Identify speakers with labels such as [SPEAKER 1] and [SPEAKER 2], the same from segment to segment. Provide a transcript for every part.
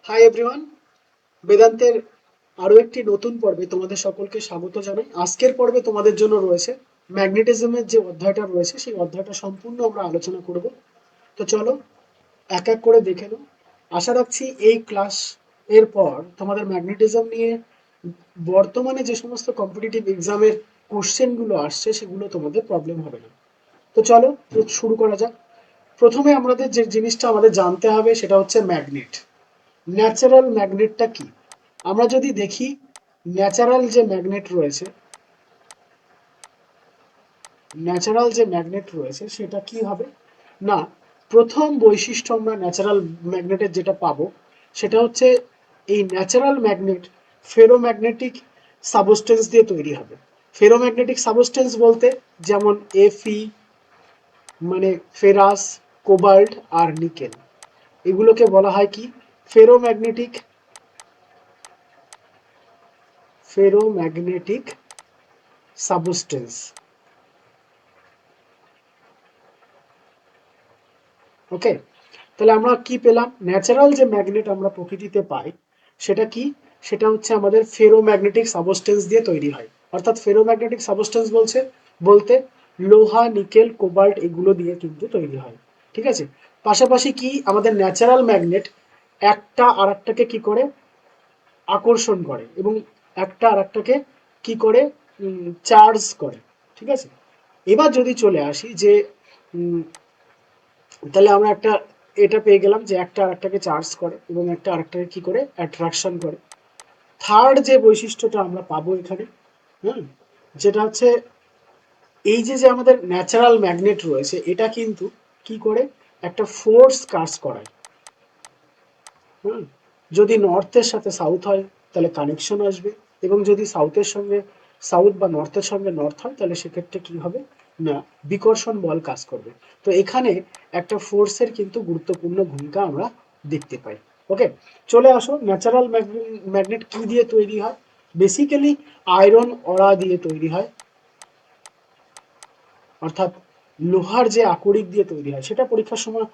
[SPEAKER 1] Hi everyone, বেদান্তের আরো একটি নতুন পর্বে তোমাদের সকলকে স্বাগত জানাই। আজকের পর্বে তোমাদের জন্য রয়েছে ম্যাগনেটিজমের যে অধ্যায়টা রয়েছে, সেই অধ্যায়টা সম্পূর্ণ আমরা আলোচনা করব। তো চলো এক এক করে দেখে নাও। আশা রাখছি এই ক্লাস এর পর তোমাদের ম্যাগনেটিজম নিয়ে বর্তমানে যে সমস্ত কম্পিটিটিভ এক্সামের কোশ্চেন গুলো আসছে সেগুলো তোমাদের প্রবলেম হবে না। তো চলো শুরু করা যাক। প্রথমে আমাদের যে জিনিসটা আমাদের জানতে হবে সেটা হচ্ছে ম্যাগনেট। ন্যাচারাল ম্যাগনেটটা কি? আমরা যদি দেখি ন্যাচারাল যে ম্যাগনেট রয়েছে, ন্যাচারাল যে ম্যাগনেট রয়েছে সেটা কি হবে না, প্রথম বৈশিষ্ট্য আমরা ন্যাচারাল ম্যাগনেটের যেটা পাবো সেটা হচ্ছে এই ন্যাচারাল ম্যাগনেট ফেরোম্যাগনেটিক সাবস্টেন্স দিয়ে তৈরি হবে। ফেরোম্যাগনেটিক সাবস্টেন্স বলতে যেমন এফি মানে ফেরাস, কোবাল্ট আর নিকেল, এগুলোকে বলা হয় কি ফেরোম্যাগনেটিক ফেরোম্যাগনেটিক সাবস্টেন্স। ওকে, তাহলে আমরা কি পেলাম? ন্যাচারাল যে ম্যাগনেট আমরা প্রকৃতিতে পাই সেটা কি, সেটা হচ্ছে আমাদের ফেরোম্যাগনেটিক সাবস্টেন্স দিয়ে তৈরি হয়। অর্থাৎ ফেরোম্যাগনেটিক সাবস্টেন্স বলতে লোহা, নিকেল, কোবাল্ট এগুলো দিয়ে কিন্তু তৈরি হয়। ঠিক আছে, পাশাপাশি কি আমাদের ন্যাচারাল ম্যাগনেট একটা আরেকটাকে কি করে আকর্ষণ করে এবং একটা আরেকটাকে কি করে চার্জ করে। ঠিক আছে, এবার যদি চলে আসি যে উম, তাহলে আমরা একটা এটা পেয়ে গেলাম যে একটা আরেকটাকে চার্জ করে এবং একটা আরেকটাকে কি করে অ্যাট্রাকশন করে। থার্ড যে বৈশিষ্ট্যটা আমরা পাবো এখানে, হুম, যেটা হচ্ছে এই যে যে আমাদের ন্যাচারাল ম্যাগনেট রয়েছে এটা কিন্তু কি করে একটা ফোর্স কাজ করায়। হুম, যদি নর্থের সাথে সাউথ হয় তাহলে কানেকশন আসবে, এবং যদি সাউথের সঙ্গে সাউথ বা নর্থের সঙ্গে নর্থ হয় তাহলে সেক্ষেত্রে কি হবে না, বিকর্ষণ বল কাজ করবে। তো এখানে একটা ফোর্সের কিন্তু গুরুত্বপূর্ণ ভূমিকা আমরা দেখতে পাই। ওকে, চলে আসো ন্যাচারাল ম্যাগনেট কি দিয়ে তৈরি হয়। বেসিক্যালি আয়রন অরা দিয়ে তৈরি হয়, অর্থাৎ লোহার যে আকরিক দিয়ে তৈরি হয় সেটা পরীক্ষার সময়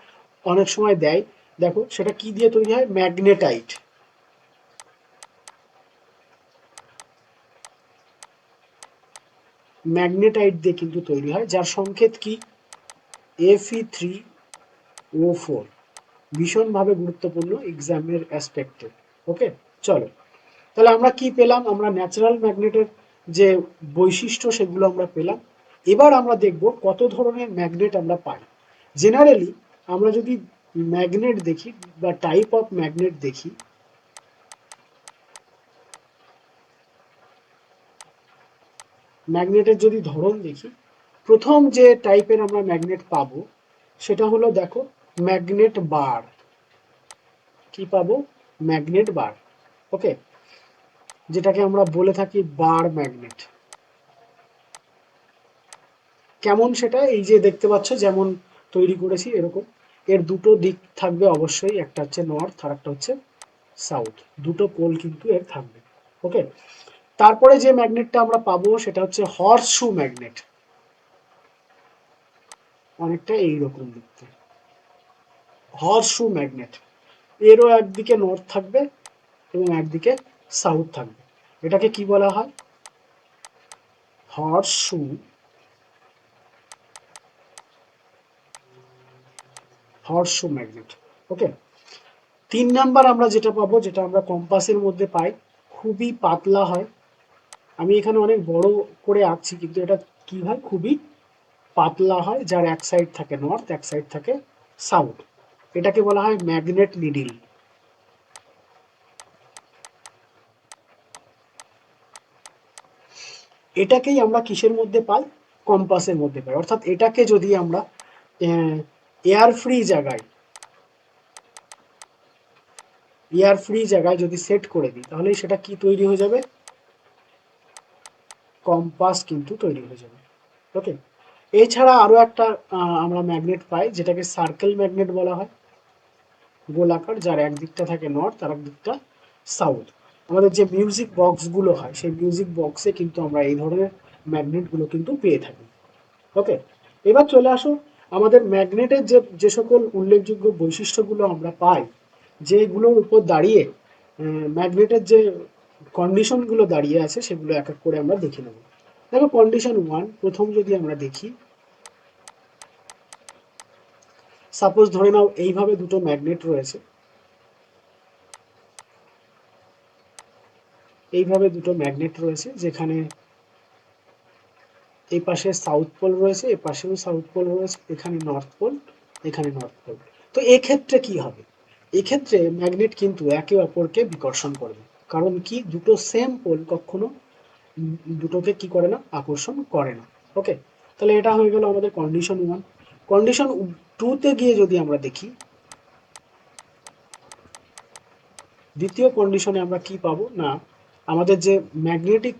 [SPEAKER 1] অনেক সময় দেয়। দেখো সেটা কি দিয়ে তৈরি হয়, ম্যাগনেটাইট। ম্যাগনেটাইট দিয়ে কিন্তু তৈরি হয়, যার সংকেত কি Fe3O4, ভীষণভাবে গুরুত্বপূর্ণ এক্সামের অ্যাসপেক্টে। ওকে, চলো তাহলে আমরা কি পেলাম, আমরা ন্যাচারাল ম্যাগনেটের যে বৈশিষ্ট্য সেগুলো আমরা পেলাম। এবার আমরা দেখব কত ধরনের ম্যাগনেট আমরা পাই। জেনারেলি আমরা যদি ম্যাগনেট দেখি বা টাইপ অফ ম্যাগনেট দেখি, ম্যাগনেটের যদি ধরন দেখি, প্রথম যে টাইপের আমরা ম্যাগনেট পাবো সেটা হলো দেখো ম্যাগনেট বার। কি পাবো, ম্যাগনেট বার। ওকে, যেটাকে আমরা বলে থাকি বার ম্যাগনেট। কেমন সেটা, এই যে দেখতে পাচ্ছ যেমন তৈরি করেছি এরকম, এর দুটো দিক থাকবে অবশ্যই, একটা হচ্ছে নর্থ আর একটা হচ্ছে সাউথ, দুটো পোল কিন্তু এর থাকবে। ওকে, তারপরে যে ম্যাগনেটটা আমরা পাবো সেটা হচ্ছে হর্স শু ম্যাগনেট, অনেকটা এইরকম দেখতে। হর্স শু ম্যাগনেট, এরও একদিকে নর্থ থাকবে এবং একদিকে সাউথ থাকবে। এটাকে কি বলা হয়, হর্স শু, হর্স শু ম্যাগনেট। ওকে, তিন নাম্বার আমরা যেটা পাবো, যেটা আমরা কম্পাসের মধ্যে পাই, খুবই পাতলা হয়। আমি এখানে অনেক বড় করে আঁকছি কিন্তু এটা কি হয়, খুবই পাতলা হয়, যার এক সাইড থাকে নর্থ এক সাইড থাকে সাউথ। এটাকে বলা হয় ম্যাগনেট নিডিল। এটাকেই আমরা কিসের মধ্যে পাই, কম্পাসের মধ্যে পাই। অর্থাৎ এটাকে যদি আমরা এয়ার ফ্রি জায়গায়, এয়ার ফ্রি জায়গায় যদি সেট করে দিই তাহলে সেটা কি তৈরি হয়ে যাবে, কম্পাস কিন্তু তৈরি হয়ে যাবে। ওকে, এছাড়া আরো একটা আমরা ম্যাগনেট পাই যেটাকে সার্কেল ম্যাগনেট বলা হয়, গোলাকার, যার একদিকটা থাকে নর্থ আর একদিকটা সাউথ। আমাদের যে মিউজিক বক্সগুলো হয় সেই মিউজিক বক্সে কিন্তু আমরা এই ধরনের ম্যাগনেটগুলো কিন্তু পেয়ে থাকি। ওকে, এবার চলে আসো আমাদের ম্যাগনেটের যে যে সকল উল্লেখযোগ্য বৈশিষ্ট্যগুলো আমরা পাই যেগুলোর উপর দাঁড়িয়ে ম্যাগনেটের যে কন্ডিশনগুলো দাঁড়িয়ে আছে সেগুলো এক এক করে আমরা দেখে নেব। দেখো কন্ডিশন 1 প্রথম যদি আমরা দেখি, সাপোজ ধরে নাও এইভাবে দুটো ম্যাগনেট রয়েছে, এইভাবে দুটো ম্যাগনেট রয়েছে, যেখানে এই পাশে সাউথ পোল রয়েছে, এই পাশেও সাউথ পোল রয়েছে, এখানে নর্থ পোল, এখানে নর্থ পোল। তো এক্ষেত্রে কি হবে? এক্ষেত্রে ম্যাগনেট কিন্তু একে অপরকে বিকর্ষণ করবে। কারণ কি, দুটো সেম পোল কখনো দুটোকে কি করে না, আকর্ষণ করে না। ওকে, তাহলে এটা হয়ে গেল আমাদের কন্ডিশন 1। কন্ডিশন 2 তে গিয়ে যদি আমরা দেখি, দ্বিতীয় কন্ডিশনে আমরা কি পাবো না, আমাদের যে ম্যাগনেটিক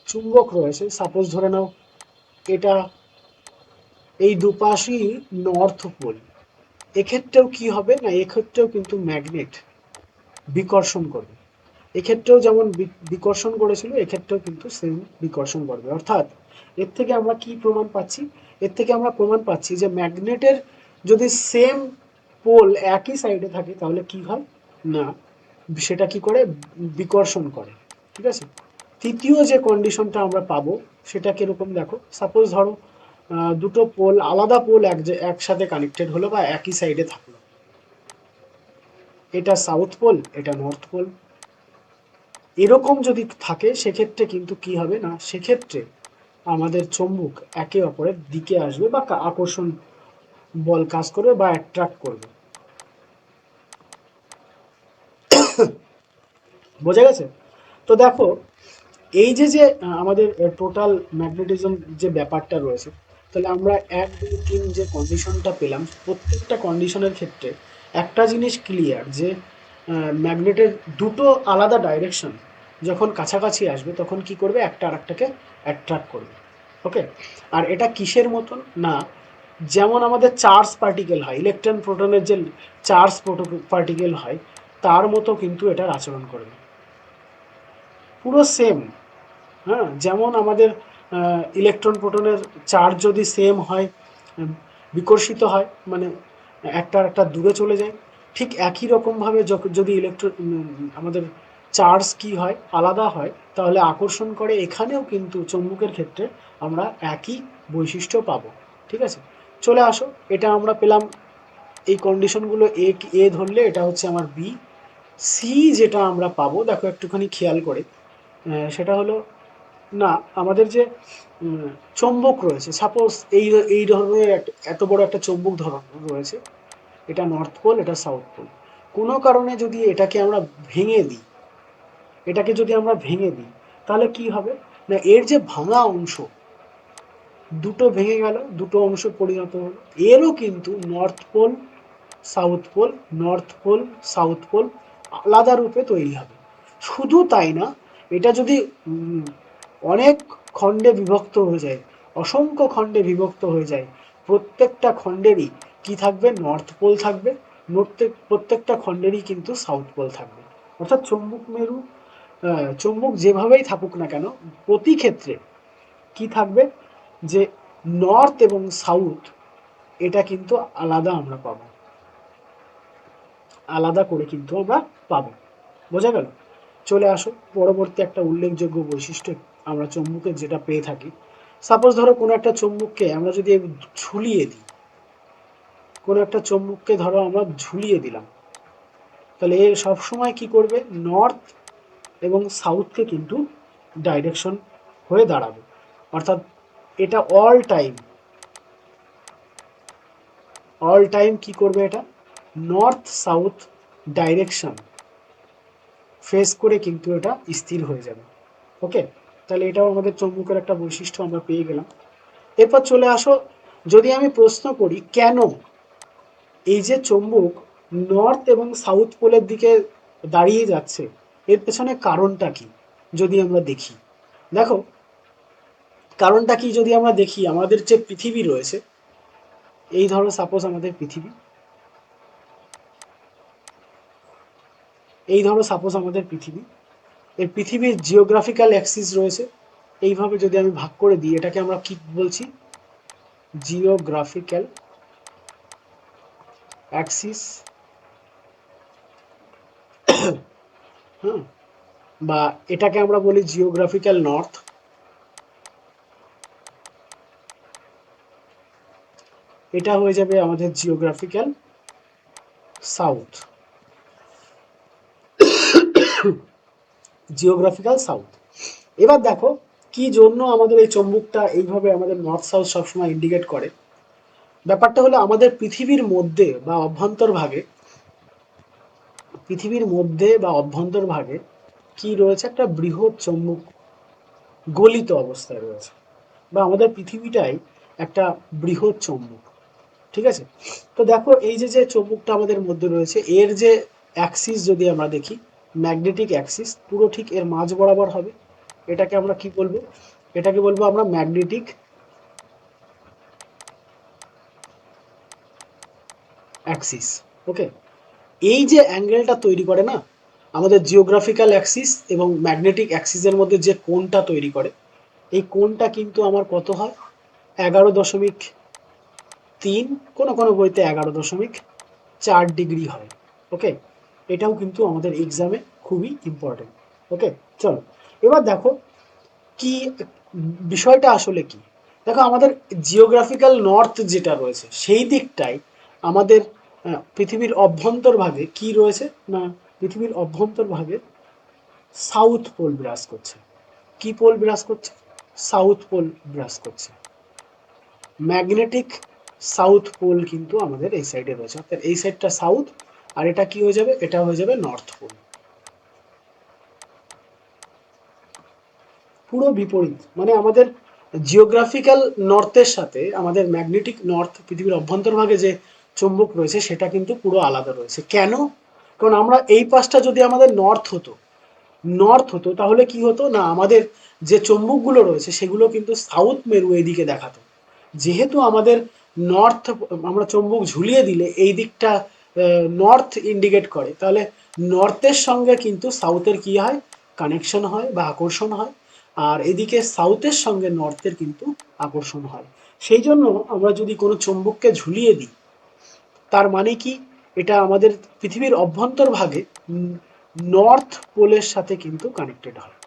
[SPEAKER 1] চুম্বক রয়েছে, সাপোজ ধরে নাও এটা এই দুপাশই নর্থ পোল, এক্ষেত্রেও কি হবে না, এক্ষেত্রেও কিন্তু ম্যাগনেট বিকর্ষণ করবে। এক্ষেত্রেও যেমন বিকর্ষণ করেছিল, এক্ষেত্রেও কিন্তু সেম বিকর্ষণ করবে। অর্থাৎ এর থেকে আমরা কি প্রমাণ পাচ্ছি? এর থেকে আমরা প্রমাণ পাচ্ছি যে ম্যাগনেটের যদি সেম পোল একই সাইডে থাকে তাহলে কি হয় না, সেটা কি করে, বিকর্ষণ করে। ঠিক আছে, তৃতীয় যে কন্ডিশনটা আমরা পাবো সেটা কিরকম দেখো, সাপোজ ধরো দুটো পোল, আলাদা পোল একসাথে কানেক্টেড হলো বা একই সাইডে থাকলো, এটা সাউথ পোল, এটা নর্থ পোল। এরকম যদি থাকে সেক্ষেত্রে কিন্তু কি হবে না, সেক্ষেত্রে আমাদের চুম্বক একে অপরের দিকে আসবে বা আকর্ষণ বল কাজ করবে বা অ্যাট্রাক্ট করবে। বোঝা গেছে? তো দেখো এই যে যে আমাদের টোটাল ম্যাগনেটিজম যে ব্যাপারটা রয়েছে, তাহলে আমরা 1 2 3 যে কন্ডিশনটা পেলাম, প্রত্যেকটা কন্ডিশনের ক্ষেত্রে একটা জিনিস ক্লিয়ার যে ম্যাগনেটের দুটো আলাদা ডাইরেকশন যখন কাছাকাছি আসবে তখন কি করবে, একটা আরেকটাকে অ্যাট্রাক্ট করবে। ওকে, আর এটা কিসের মতন না, যেমন আমাদের চার্জ পার্টিকেল হয়, ইলেকট্রন প্রোটনের যে চার্জ পার্টিকেল হয় তার মতো কিন্তু এটার আচরণ করবে, পুরো সেম। হ্যাঁ, যেমন আমাদের ইলেকট্রন প্রোটনের চার্জ যদি সেম হয়, বিকর্ষিত হয় মানে একটা একটা দূরে চলে যায়, ঠিক একই রকমভাবে যদি ইলেকট্রন আমাদের চার্জ কি হয়, আলাদা হয়, তাহলে আকর্ষণ করে। এখানেও কিন্তু চৌম্বকের ক্ষেত্রে আমরা একই বৈশিষ্ট্য পাবো। ঠিক আছে, চলে আসো, এটা আমরা পেলাম। এই কন্ডিশনগুলো এ ধরলে এটা হচ্ছে আমার বি। সি যেটা আমরা পাবো দেখো একটুখানি খেয়াল করে, সেটা হলো না, আমাদের যে উম, চৌম্বক রয়েছে, সাপোজ এই এই ধরনের এত বড় একটা চৌম্বক ধরন রয়েছে, এটা নর্থ পোল, এটা সাউথ পোল। কোনো কারণে যদি এটাকে আমরা ভেঙে দিই, এটাকে যদি আমরা ভেঙে দিই তাহলে কি হবে না, এর যে ভাঙা অংশ, দুটো ভেঙে গেল, দুটো অংশ পরিণত হলো, এরও কিন্তু north pole south pole, north pole south pole আলাদা রূপে তৈরি হবে। শুধু তাই না, এটা যদি অনেক খণ্ডে বিভক্ত হয়ে যায়, অসংখ্য খণ্ডে বিভক্ত হয়ে যায়, প্রত্যেকটা খণ্ডেরই কি থাকবে, নর্থ পোল থাকবে, প্রত্যেকটা খণ্ডেরই কিন্তু সাউথ পোল থাকবে। অর্থাৎ চৌম্বক মেরু, চৌম্বক যেভাবেই থাকুক না কেন, প্রতি ক্ষেত্রে কি থাকবে, যে নর্থ এবং সাউথ এটা কিন্তু আলাদা আমরা পাবো, আলাদা করে কিন্তু আমরা পাবো। বোঝা গেল? চলে আসো পরবর্তী একটা উল্লেখযোগ্য বৈশিষ্ট্য আমরা চুম্বকের যেটা পেয়ে থাকি। সাপোজ ধরো কোনো একটা চুম্বককে আমরা যদি ঝুলিয়ে দিই, কোনো একটা চুম্বককে ধরো আমরা ঝুলিয়ে দিলাম, তাহলে এ সবসময় কি করবে, নর্থ এবং সাউথকে কিন্তু ডাইরেকশন হয়ে দাঁড়াবে। অর্থাৎ এটা অল টাইম কি করবে, এটা নর্থ সাউথ ডাইরেকশন ফেস করে কিন্তু এটা স্থির হয়ে যাবে। ওকে, তাহলে এটাও আমাদের চৌম্বকের একটা বৈশিষ্ট্য আমরা পেয়ে গেলাম। এরপর চলে আসো, যদি আমি প্রশ্ন করি কেন এই যে চৌম্বক নর্থ এবং সাউথ পোলের দিকে দাঁড়িয়ে যাচ্ছে, এর পেছনে কারণটা কি যদি আমরা দেখি, দেখো কারণটা কি যদি আমরা দেখি, আমাদের যে পৃথিবী রয়েছে, এই ধরো সাপোজ আমাদের পৃথিবী, এই ধরো সাপোজ আমাদের পৃথিবী, এই পৃথিবীর জিওগ্রাফিক্যাল অ্যাক্সিস রয়েছে, এইভাবে যদি আমি ভাগ করে দিই, এটাকে আমরা কি বলছি, জিওগ্রাফিক্যাল অ্যাক্সিস। হ্যাঁ, বা এটাকে আমরা বলি জিওগ্রাফিক্যাল নর্থ, এটা হয়ে যাবে আমাদের জিওগ্রাফিক্যাল সাউথ, জিওগ্রাফিক্যাল সাউথ। এবার দেখো কি জন্য আমাদের এই চম্বুকটা এইভাবে আমাদের নর্থ সাউথ সবসময় ইন্ডিকেট করে। ব্যাপারটা হলো আমাদের পৃথিবীর মধ্যে বা অভ্যন্তর ভাগে, পৃথিবীর মধ্যে বা অভ্যন্তর ভাগে কি রয়েছে, একটা বৃহৎ চম্বুক গলিত অবস্থায় রয়েছে, বা আমাদের পৃথিবীটাই একটা বৃহৎ চম্বুক। ঠিক আছে, তো দেখো এই যে যে চম্বুকটা আমাদের মধ্যে রয়েছে, এর যে অ্যাক্সিস যদি আমরা দেখি, ম্যাগনেটিক অ্যাক্সিস পুরো ঠিক এর মাঝ বরাবর হবে। এটাকে আমরা কি বলবো, এটাকে বলবো আমরা ম্যাগনেটিক অ্যাক্সিস। ওকে, এই যে অ্যাঙ্গেলটা তৈরি করে না আমাদের জিওগ্রাফিক্যাল অ্যাক্সিস এবং ম্যাগনেটিক অ্যাক্সিসের মধ্যে যে কোণটা তৈরি করে, এই কোণটা কিন্তু আমার কত হয়, 11.3, কোনো কোনো বইতে 11.4 ডিগ্রি হয়। ওকে, এটাও কিন্তু আমাদের এক্সামে খুবই ইম্পর্টেন্ট। ওকে, চলো এবার দেখো কি বিষয়টা আসলে কি। দেখো আমাদের জিওগ্রাফিক্যাল নর্থ যেটা রয়েছে সেই দিকটাই আমাদের পৃথিবীর অভ্যন্তর ভাগে কি রয়েছে না, পৃথিবীর অভ্যন্তর ভাগে সাউথ পোল বিরাজ করছে। কি পোল বিরাজ করছে, সাউথ পোল বিরাজ করছে। ম্যাগনেটিক সাউথ পোল কিন্তু আমাদের এই সাইডে রয়েছে, অর্থাৎ এই সাইডটা সাউথ, আর এটা কি হয়ে যাবে, এটা হয়ে যাবে নর্থ পোল। পুরো বিপরীত, মানে আমাদের জিওগ্রাফিক্যাল নর্থের সাথে আমাদের ম্যাগনেটিক নর্থ, পৃথিবীর অভ্যন্তরভাগে যে চুম্বক রয়েছে সেটা কিন্তু পুরো আলাদা রয়েছে। কেন, কারণ আমরা এই পাশটা যদি আমাদের নর্থ হতো তাহলে কি হতো না, আমাদের যে চুম্বকগুলো রয়েছে সেগুলো কিন্তু সাউথ মেরু এদিকে দেখাতো। যেহেতু আমাদের নর্থ, আমরা চুম্বক ঝুলিয়ে দিলে এই দিকটা নর্থ ইন্ডিকেট করে, তাহলে নর্থের সঙ্গে কিন্তু সাউথের কি হয়, কানেকশন হয় বা আকর্ষণ হয়, আর এদিকে সাউথের সঙ্গে নর্থের কিন্তু আকর্ষণ হয়। সেই জন্য আমরা যদি কোনো চুম্বককে ঝুলিয়ে দিই, তার মানে কি, এটা আমাদের পৃথিবীর অভ্যন্তর ভাগে নর্থ পোলের সাথে কিন্তু কানেক্টেড হয়।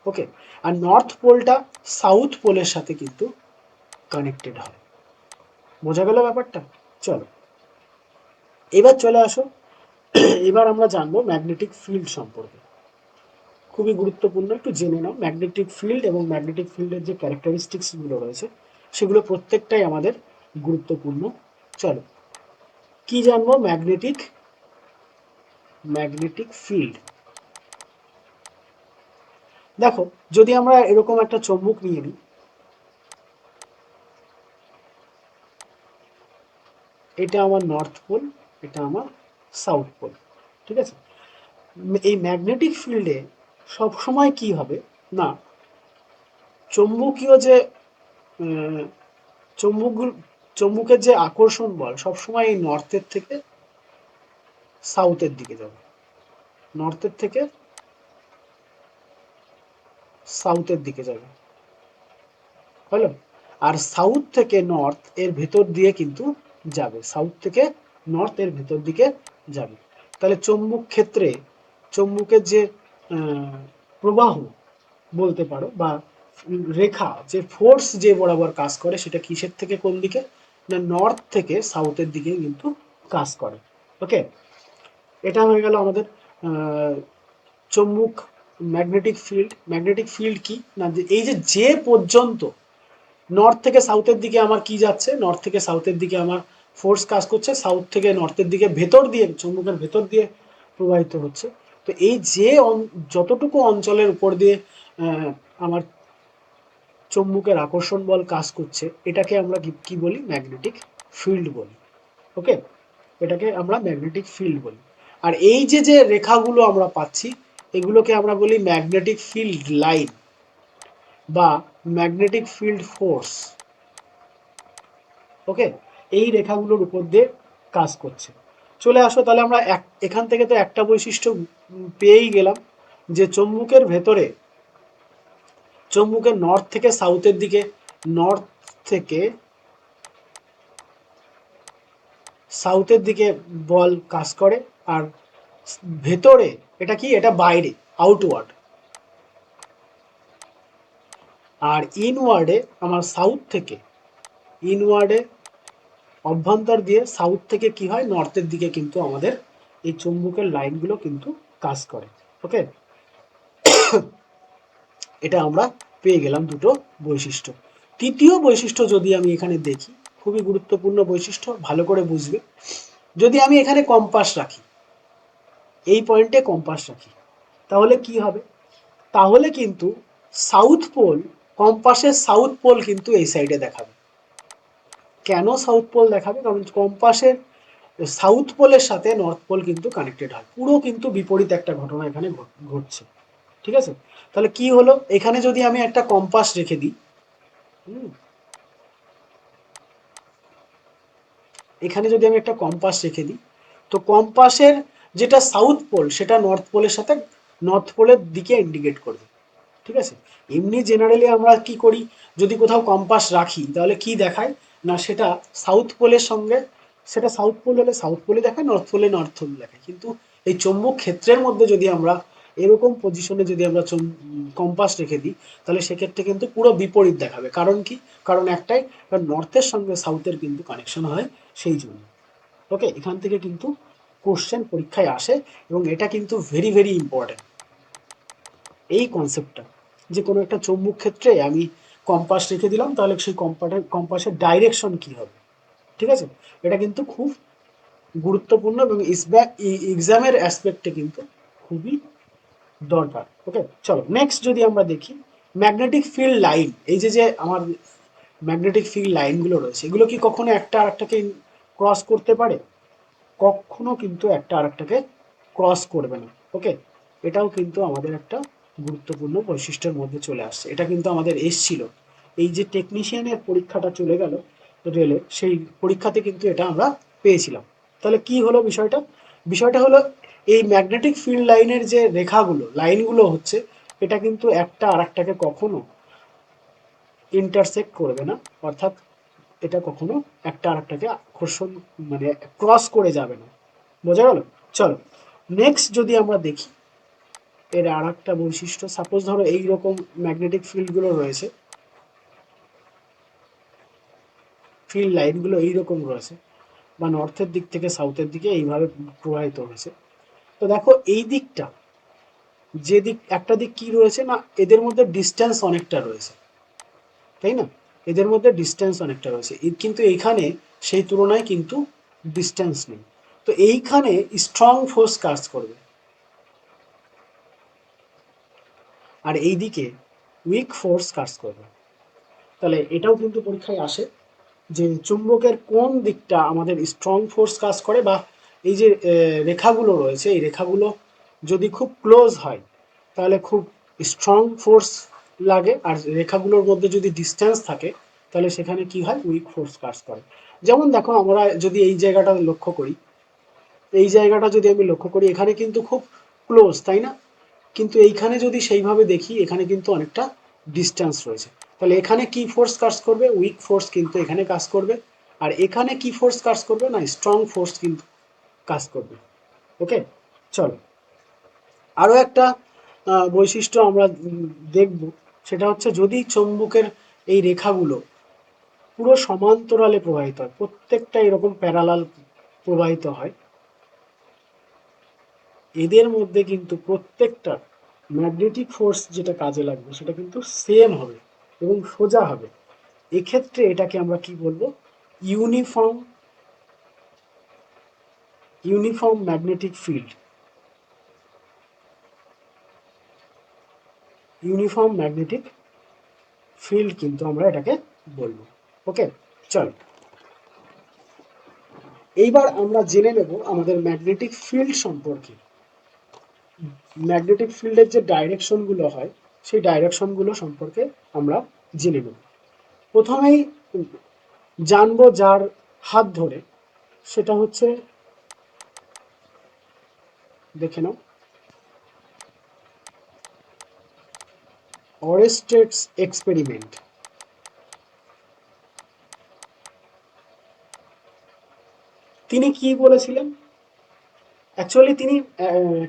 [SPEAKER 1] ওকে, আর নর্থ পোলটা সাউথ পোলের সাথে কিন্তু কানেক্টেড হয়। বোঝা গেল ব্যাপারটা? চলো এবার চলে আসো, এবার আমরা জানবো ম্যাগনেটিক ফিল্ড সম্পর্কে। খুবই গুরুত্বপূর্ণ, একটু জেনে নাও ম্যাগনেটিক ফিল্ড এবং ম্যাগনেটিক ফিল্ডের যে ক্যারেক্টারিস্টিক্সগুলো রয়েছে সেগুলো প্রত্যেকটাই আমাদের গুরুত্বপূর্ণ। চলো কি জানবো, ম্যাগনেটিক ম্যাগনেটিক ফিল্ড। দেখো যদি আমরা এরকম একটা চুম্বক নিয়ে নিই, এটা আমার নর্থ পোল, এটা আমার সাউথ পোল। ঠিক আছে, এই ম্যাগনেটিক ফিল্ডে সবসময় কি হবে না, চৌম্বকীয় যে চৌম্বকগুলো, চৌম্বকের যে আকর্ষণ বল সবসময় এই নর্থের থেকে সাউথের দিকে যাবে, নর্থের থেকে সাউথের দিকে যাবে। হলো, আর সাউথ থেকে নর্থ এর ভেতর দিয়ে কিন্তু যাবে, সাউথ থেকে নর্থ এর ভেতর দিকে যাবে। তাহলে চৌম্বক ক্ষেত্রে চৌম্বকের যে প্রবাহ বলতে পারো, বা রেখা, যে ফোর্স যে বরাবর কাজ করে, সেটা কিসের থেকে কোন দিকে না, নর্থ থেকে সাউথের দিকে কিন্তু কাজ করে। ওকে, এটা হয়ে গেল আমাদের চৌম্বক ম্যাগনেটিক ফিল্ড। ম্যাগনেটিক ফিল্ড কি না, এই যে যে পর্যন্ত নর্থ থেকে সাউথের দিকে আমার কি যাচ্ছে, নর্থ থেকে সাউথের দিকে আমার ফোর্স কাজ করছে, সাউথ থেকে নর্থের দিকে ভেতর দিয়ে, চৌম্বকের ভেতর দিয়ে প্রবাহিত হচ্ছে। তো এই যে যতটুকু অঞ্চলের উপর দিয়ে আমার চৌম্বকের আকর্ষণ বল কাজ করছে, এটাকে আমরা কি বলি, ম্যাগনেটিক ফিল্ড বলি। ওকে, এটাকে আমরা ম্যাগনেটিক ফিল্ড বলি। আর এই যে যে রেখাগুলো আমরা পাচ্ছি এগুলোকে আমরা বলি ম্যাগনেটিক ফিল্ড লাইন বা ম্যাগনেটিক ফিল্ড ফোর্স। ওকে, এই রেখাগুলোর উপর দিয়ে কাজ করছে। চলে আসো তাহলে আমরা এখান থেকে তো একটা বৈশিষ্ট্য পেয়েই গেলাম, যে চৌম্বকের ভেতরে, চৌম্বকের নর্থ থেকে সাউথের দিকে, নর্থ থেকে সাউথের দিকে বল কাজ করে, আর ভেতরে, এটা কি, এটা বাইরে, আউটওয়ার্ড। আর ইনওয়ার্ডে আমার সাউথ থেকে, ইনওয়ার্ডে অভ্যন্তর দিয়ে সাউথ থেকে কি হয়, নর্থের দিকে কিন্তু আমাদের এই চুম্বকের লাইনগুলো কিন্তু কাজ করে। ওকে, এটা আমরা পেয়ে গেলাম দুটো বৈশিষ্ট্য। তৃতীয় বৈশিষ্ট্য যদি আমি এখানে দেখি, খুবই গুরুত্বপূর্ণ বৈশিষ্ট্য, ভালো করে বুঝবে। যদি আমি এখানে কম্পাস রাখি, এই পয়েন্টে কম্পাস রাখি, তাহলে কি হবে, তাহলে কিন্তু সাউথ পোল, কম্পাসের সাউথ পোল কিন্তু এই সাইডে দেখাবে। কেন সাউথ পোল দেখাবে, কারণ কম্পাসের সাউথ পোলের সাথে নর্থ পোল কিন্তু কানেক্টেড হয়, পুরো কিন্তু বিপরীত একটা ঘটনা এখানে ঘটছে। ঠিক আছে, তাহলে কি হলো, এখানে যদি আমি একটা কম্পাস রেখে দিই, এখানে যদি আমি একটা কম্পাস রেখে দিই, তো কম্পাসের যেটা সাউথ পোল সেটা নর্থ পোলের সাথে, নর্থ পোলের দিকে ইন্ডিকেট করবে। ঠিক আছে, এমনি জেনারেলি আমরা কি করি, যদি কোথাও কম্পাস রাখি তাহলে কি দেখায় না, সেটা সাউথ পোলের সঙ্গে, সেটা সাউথ পোল হলে সাউথ পোলে দেখায়, নর্থ পোলে নর্থ পোল দেখায়। কিন্তু এই চৌম্বক ক্ষেত্রের মধ্যে যদি আমরা এরকম পজিশনে যদি আমরা কম্পাস রেখে দিই, তাহলে সেক্ষেত্রে কিন্তু পুরো বিপরীত দেখাবে। কারণ কি, কারণ একটাই, কারণ নর্থের সঙ্গে সাউথের কিন্তু কানেকশন হয়, সেই জন্য। ওকে, এখান থেকে কিন্তু কোশ্চেন পরীক্ষায় আসে, এবং এটা কিন্তু ভেরি ভেরি ইম্পর্টেন্ট এই কনসেপ্টটা, যে কোনো একটা চৌম্বক ক্ষেত্রে আমি কম্পাস রেখে দিলাম, তাহলে সেই কম্পাসের ডাইরেকশন কি হবে। ঠিক আছে, এটা কিন্তু খুব গুরুত্বপূর্ণ, এবং এক্সামের অ্যাসপেক্টে কিন্তু খুবই দরকার। ওকে, চলো নেক্সট যদি আমরা দেখি, ম্যাগনেটিক ফিল্ড লাইন, এই যে যে আমার ম্যাগনেটিক ফিল্ড লাইনগুলো রয়েছে, এগুলো কি কখনো একটা আরেকটাকে ক্রস করতে পারে? কখনো কিন্তু একটা আরেকটাকে ক্রস করবে না। ওকে, এটাও কিন্তু আমাদের একটা গুরুত্বপূর্ণ বৈশিষ্ট্যের মধ্যে চলে আসছে, এটা কিন্তু আমাদের এসছিল, এই যে টেকনিশিয়ানের পরীক্ষাটা চলে গেল রেলে, সেই পরীক্ষাতে কিন্তু এটা আমরা পেয়েছিলাম। তাহলে কি হলো বিষয়টা, বিষয়টা হলো এই ম্যাগনেটিক ফিল্ড লাইনের যে রেখাগুলো, লাইনগুলো হচ্ছে, এটা কিন্তু একটা আরেকটাকে কখনো ইন্টারসেক্ট করবে না, অর্থাৎ এটা কখনো একটা আরেকটাকে আকর্ষণ, মানে ক্রস করে যাবে না। বোঝা গেল? চলো নেক্সট যদি আমরা দেখি এর আর একটা বৈশিষ্ট্য, সাপোজ ধরো এইরকম ম্যাগনেটিক ফিল্ডগুলো রয়েছে, ফিল্ড লাইনগুলো এইরকম রয়েছে, বা নর্থের দিক থেকে সাউথের দিকে এইভাবে প্রবাহিত হয়েছে। তো দেখো এই দিকটা, যে দিক, একটা দিক কি রয়েছে না, এদের মধ্যে ডিস্টেন্স অনেকটা রয়েছে, তাই না, এদের মধ্যে ডিস্টেন্স অনেকটা রয়েছে, কিন্তু এইখানে সেই তুলনায় কিন্তু ডিস্টেন্স নেই। তো এইখানে স্ট্রং ফোর্স কাজ করবে, আর এই দিকে উইক ফোর্স কাজ করবে। তাহলে এটাও কিন্তু পরীক্ষায় আসে, যে চুম্বকের কোন দিকটা আমাদের স্ট্রং ফোর্স কাজ করে, বা এই যে রেখাগুলো রয়েছে, এই রেখাগুলো যদি খুব ক্লোজ হয় তাহলে খুব স্ট্রং ফোর্স লাগে, আর রেখাগুলোর মধ্যে যদি ডিস্টেন্স থাকে তাহলে সেখানে কি হয়, উইক ফোর্স কাজ করে। যেমন দেখো আমরা যদি এই জায়গাটা লক্ষ্য করি, এই জায়গাটা যদি আমি লক্ষ্য করি, এখানে কিন্তু খুব ক্লোজ, তাই না, কিন্তু এইখানে যদি সেইভাবে দেখি, এখানে কিন্তু অনেকটা ডিস্টেন্স রয়েছে। তাহলে এখানে কি ফোর্স কাজ করবে, উইক ফোর্স কিন্তু এখানে কাজ করবে, আর এখানে কি ফোর্স কাজ করবে না, স্ট্রং ফোর্স কিন্তু কাজ করবে। ওকে, চলো আরো একটা বৈশিষ্ট্য আমরা দেখব, সেটা হচ্ছে যদি চৌম্বকের এই রেখাগুলো পুরো সমান্তরালে প্রবাহিত হয়, প্রত্যেকটা এরকম প্যারালাল প্রবাহিত হয়, এদের মধ্যে কিন্তু প্রত্যেকটা ম্যাগনেটিক ফোর্স যেটা কাজে লাগবে সেটা কিন্তু সেম হবে এবং সোজা হবে। এক্ষেত্রে এটাকে আমরা কি বলবো, uniform, uniform magnetic field, uniform magnetic field কিন্তু আমরা এটাকে বলবো। ওকে, চল এইবার আমরা জেনে নেব আমাদের ম্যাগনেটিক ফিল্ড সম্পর্কে, ম্যাগনেটিক ফিল্ডের যে ডাইরেকশনগুলো হয় সেই ডাইরেকশনগুলো সম্পর্কে আমরা জেনে নেব। প্রথমেই জানবো যার হাত ধরে, সেটা হচ্ছে, দেখে নাও, অরেস্টেডস এক্সপেরিমেন্ট। তিনি কি বলেছিলেন, অ্যাকচুয়ালি তিনি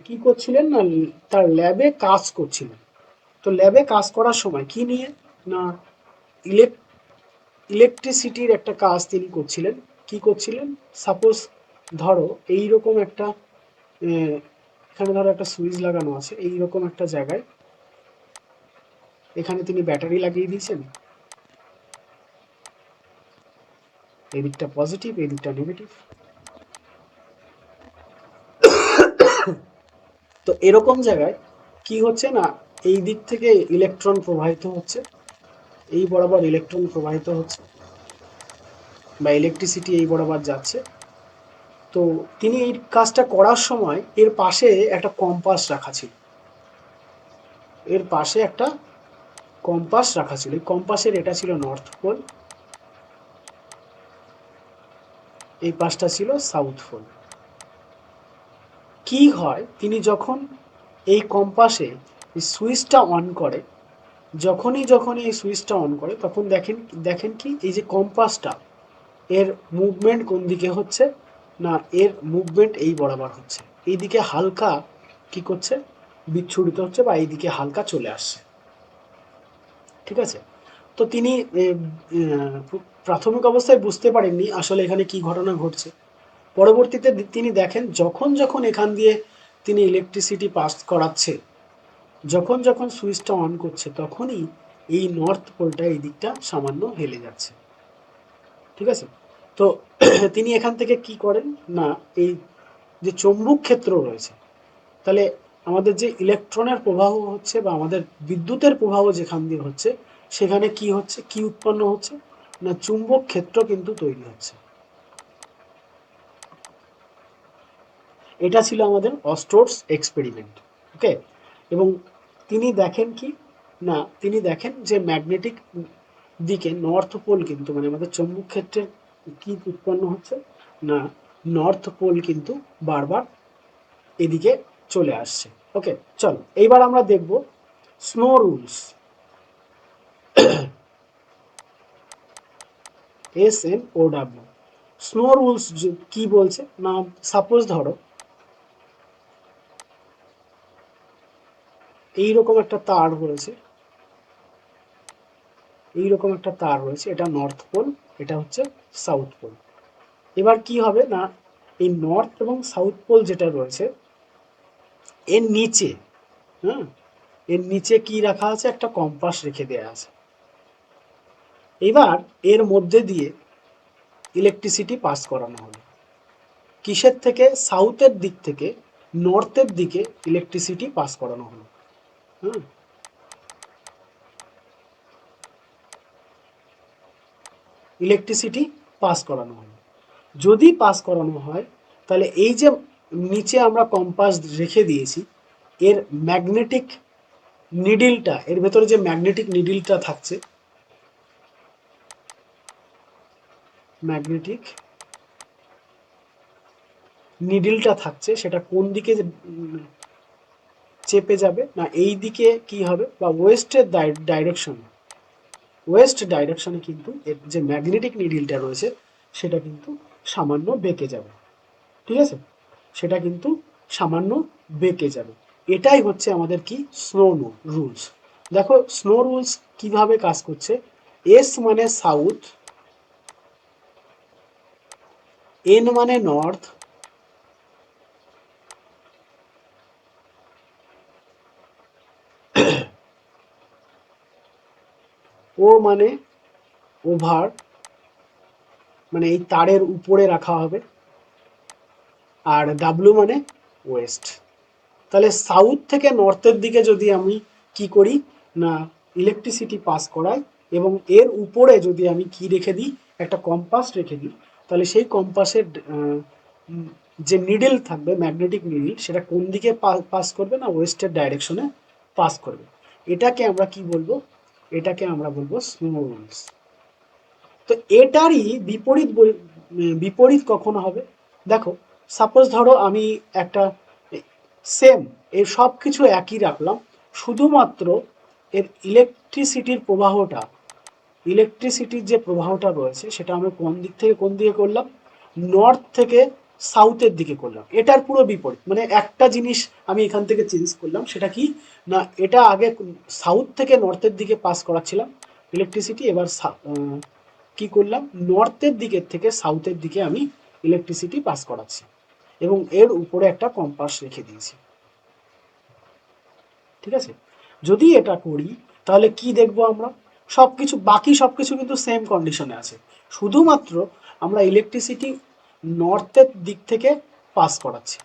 [SPEAKER 1] কি করছিলেন না, তার ল্যাবে কাজ করছিলেন। তো ল্যাবে কাজ করার সময় কি নিয়ে না, ইলেকট্রিসিটির একটা কাজ তিনি করছিলেন। কি করছিলেন, সাপোজ ধরো এইরকম একটা এখানে ধরো একটা সুইচ লাগানো আছে, এইরকম একটা জায়গায় এখানে তিনি ব্যাটারি লাগিয়ে দিয়েছেন, এই দিকটা পজিটিভ, এই দিকটা নেগেটিভ। তো এরকম জায়গায় কি হচ্ছে না, এই দিক থেকে ইলেকট্রন প্রবাহিত হচ্ছে, এই বরাবর ইলেকট্রন প্রবাহিত হচ্ছে বা ইলেকট্রিসিটি এই বরাবর যাচ্ছে। তো তিনি এই কাজটা করার সময় এর পাশে একটা কম্পাস রাখা ছিল, এর পাশে একটা কম্পাস রাখা ছিল। এই কম্পাসের এটা ছিল নর্থ পোল, এই পাশটা ছিল সাউথ পোল। কি হয়, তিনি যখন এই কম্পাসে সুইচটা অন করে, যখনই এই সুইচটা অন করে তখন দেখেন দেখেন কি এই যে কম্পাসটা, এর মুভমেন্ট কোন দিকে হচ্ছে না, এর মুভমেন্ট এই বরাবর হচ্ছে, এইদিকে হালকা কি করছে, বিচ্ছুরিত হচ্ছে বা এইদিকে হালকা চলে আসছে। ঠিক আছে। তো তিনি প্রাথমিক অবস্থায় বুঝতে পারেননি আসলে এখানে কি ঘটনা ঘটছে। পরবর্তীতে তিনি দেখেন যখন যখন এখান দিয়ে তিনি ইলেকট্রিসিটি পাস করাচ্ছে, যখন যখন সুইচটা অন করছে তখনই এই নর্থ পোলটা এই দিকটা সামান্য হেলে যাচ্ছে। ঠিক আছে। তো তিনি এখান থেকে কি করেন না, এই যে চৌম্বক ক্ষেত্র রয়েছে, তাহলে আমাদের যে ইলেকট্রনের প্রবাহ হচ্ছে বা আমাদের বিদ্যুতের প্রবাহ যেখান দিয়ে হচ্ছে, সেখানে কি হচ্ছে, কি উৎপন্ন হচ্ছে না, চুম্বক ক্ষেত্র কিন্তু তৈরি হচ্ছে। এটা ছিল আমাদের অস্ট্রোডস এক্সপেরিমেন্ট। ওকে। এবং তিনি দেখেন কি না, তিনি দেখেন যে ম্যাগনেটিক দিকে নর্থ পোল কিন্তু মানে আমাদের চৌম্বক ক্ষেত্রের কি উৎপন্ন হচ্ছে না, নর্থ পোল কিন্তু বারবার এদিকে চলে আসছে। ওকে, চলো এইবার আমরা দেখব snow rules. SNOW, snow rules কি বলছে না, সাপোজ ধরো এইরকম একটা তার রয়েছে, এইরকম একটা তার রয়েছে, এটা নর্থ পোল, এটা হচ্ছে সাউথ পোল। এবার কি হবে না, এই নর্থ এবং সাউথ পোল যেটা রয়েছে এর নিচে, হ্যাঁ, এর নিচে কি রাখা আছে, একটা কম্পাস রেখে দেয়া আছে। এবার এর মধ্যে দিয়ে ইলেকট্রিসিটি পাস করানো হলো, কিসের থেকে, সাউথের দিক থেকে নর্থের দিকে ইলেকট্রিসিটি পাস করানো হলো। হ্যাঁ, ইলেকট্রিসিটি পাস করানো হলো। যদি পাস করানো হয় তাহলে এই যে নিচে আমরা কম্পাস রেখে দিয়েছি, এর ম্যাগনেটিক নিডিলটা, এর ভেতরে যে ম্যাগনেটিক নিডিলটা থাকছে, ম্যাগনেটিক নিডিলটা থাকছে, সেটা কোন দিকে চেপে যাবে না, এই দিকে কি হবে বা ওয়েস্টের ডাইরেকশন, ওয়েস্ট ডাইরেকশনে কিন্তু এর যে ম্যাগনেটিক নিডিলটা রয়েছে সেটা কিন্তু সামান্য বেঁকে যাবে। ঠিক আছে, সেটা কিন্তু সামান্য বেঁকে যাবে। এটাই হচ্ছে আমাদের কি, স্নো রুলস। দেখো স্নো রুলস কিভাবে কাজ করছে, এস মানে সাউথ, এন মানে নর্থ, ও মানে ওভার, মানে এই তারের উপরে রাখা হবে, আর ডাব্লু মানে ওয়েস্ট। তাহলে সাউথ থেকে নর্থের দিকে যদি আমি কি করি না, ইলেকট্রিসিটি পাস করাই এবং এর উপরে যদি আমি কি রেখে দিই, একটা কম্পাস রেখে দিই, তাহলে সেই কম্পাসের যে নিডল থাকবে, ম্যাগনেটিক নিডল, সেটা কোন দিকে পাস করবে না, ওয়েস্টের ডাইরেকশনে পাস করবে। এটাকে আমরা কি বলবো, এটাকে আমরা বলবো স্নো রুলস। তো এটারই বিপরীত কখনো হবে, দেখো সাপোজ ধরো আমি একটা সেম, এই সব কিছু একই রাখলাম, শুধুমাত্র এর ইলেকট্রিসিটির প্রবাহটা, ইলেকট্রিসিটির যে প্রবাহটা রয়েছে সেটা আমি কোন দিক থেকে কোন দিকে করলাম, নর্থ থেকে সাউথের দিকে করলাম, এটার পুরো বিপরীত। মানে একটা জিনিস আমি এখান থেকে চেঞ্জ করলাম, সেটা কি না, এটা আগে সাউথ থেকে নর্থের দিকে পাস করাচ্ছিলাম ইলেকট্রিসিটি, এবার কি করলাম, নর্থের দিকের থেকে সাউথের দিকে আমি ইলেকট্রিসিটি পাস করাচ্ছি এবং এর উপরে একটা কম্পাস রেখে দিয়েছি। ঠিক আছে, যদি এটা করি তাহলে কি দেখবো আমরা, সবকিছু বাকি সবকিছু কিন্তু সেম কন্ডিশনে আছে, শুধুমাত্র আমরা ইলেকট্রিসিটি নর্থের দিক থেকে পাস করাচ্ছি,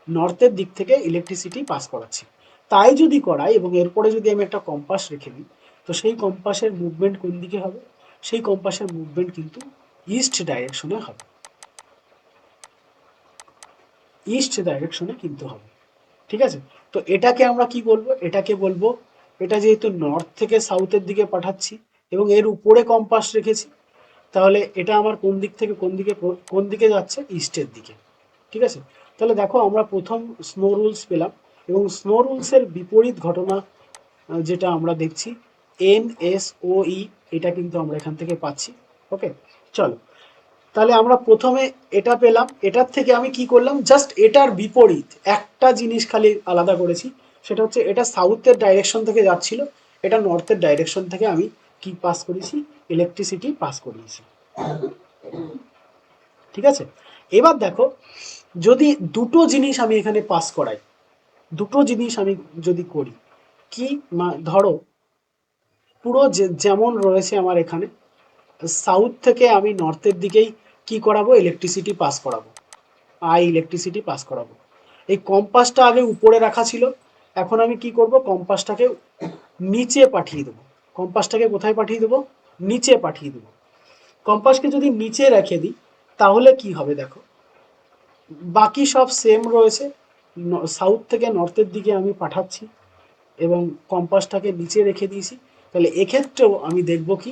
[SPEAKER 1] নর্থের দিক থেকে ইলেকট্রিসিটি পাস করাচ্ছি। তাই যদি করাই এবং এরপরে যদি আমি একটা কম্পাস রেখে দিই, তো সেই কম্পাসের মুভমেন্ট কোন দিকে হবে, সেই কম্পাসের মুভমেন্ট কিন্তু ইস্ট ডাইরেকশনে হবে, ইস্ট ডাইরেকশনে কিন্তু হবে। ঠিক আছে, তো এটাকে আমরা কি বলবো, এটাকে বলবো, এটা যেহেতু নর্থ থেকে সাউথের দিকে পাঠাচ্ছি এবং এর উপরে কম্পাস রেখেছি, তাহলে এটা আমার কোন দিক থেকে কোন দিকে যাচ্ছে, ইস্টের দিকে। ঠিক আছে, তাহলে দেখো আমরা প্রথম স্নো রুলস পেলাম এবং স্নো রুলসের বিপরীত ঘটনা যেটা আমরা দেখছি NSOE, এটা কিন্তু আমরা এখান থেকে পাচ্ছি। ওকে, চলো, তাহলে আমরা প্রথমে এটা পেলাম, এটার থেকে আমি কি করলাম, জাস্ট এটার বিপরীত একটা জিনিস খালি আলাদা করেছি, সেটা হচ্ছে এটা সাউথের ডাইরেকশন থেকে যাচ্ছিল, এটা নর্থের ডাইরেকশন থেকে আমি কি পাস করেছি, ইলেকট্রিসিটি পাস করিয়েছি। ঠিক আছে, এবার দেখো, যদি দুটো জিনিস আমি এখানে পাস করাই, দুটো জিনিস আমি যদি করি, কি ধরো পুরো যেমন রয়েছে আমার এখানে, সাউথ থেকে আমি নর্থের দিকেই কি করাবো, ইলেকট্রিসিটি পাস করাবো, ইলেকট্রিসিটি পাস করাবো। এই কম্পাসটা আগে উপরে রাখা ছিল, এখন আমি কি করব, কম্পাসটাকে নিচে পাঠিয়ে দেবো। কম্পাসটাকে কোথায় পাঠিয়ে দেবো, নিচে পাঠিয়ে দেবো। কম্পাসকে যদি নিচে রেখে দিই তাহলে কি হবে দেখো, বাকি সব সেম রয়েছে, সাউথ থেকে নর্থের দিকে আমি পাঠাচ্ছি এবং কম্পাসটাকে নিচে রেখে দিয়েছি, তাহলে এক্ষেত্রেও আমি দেখব কি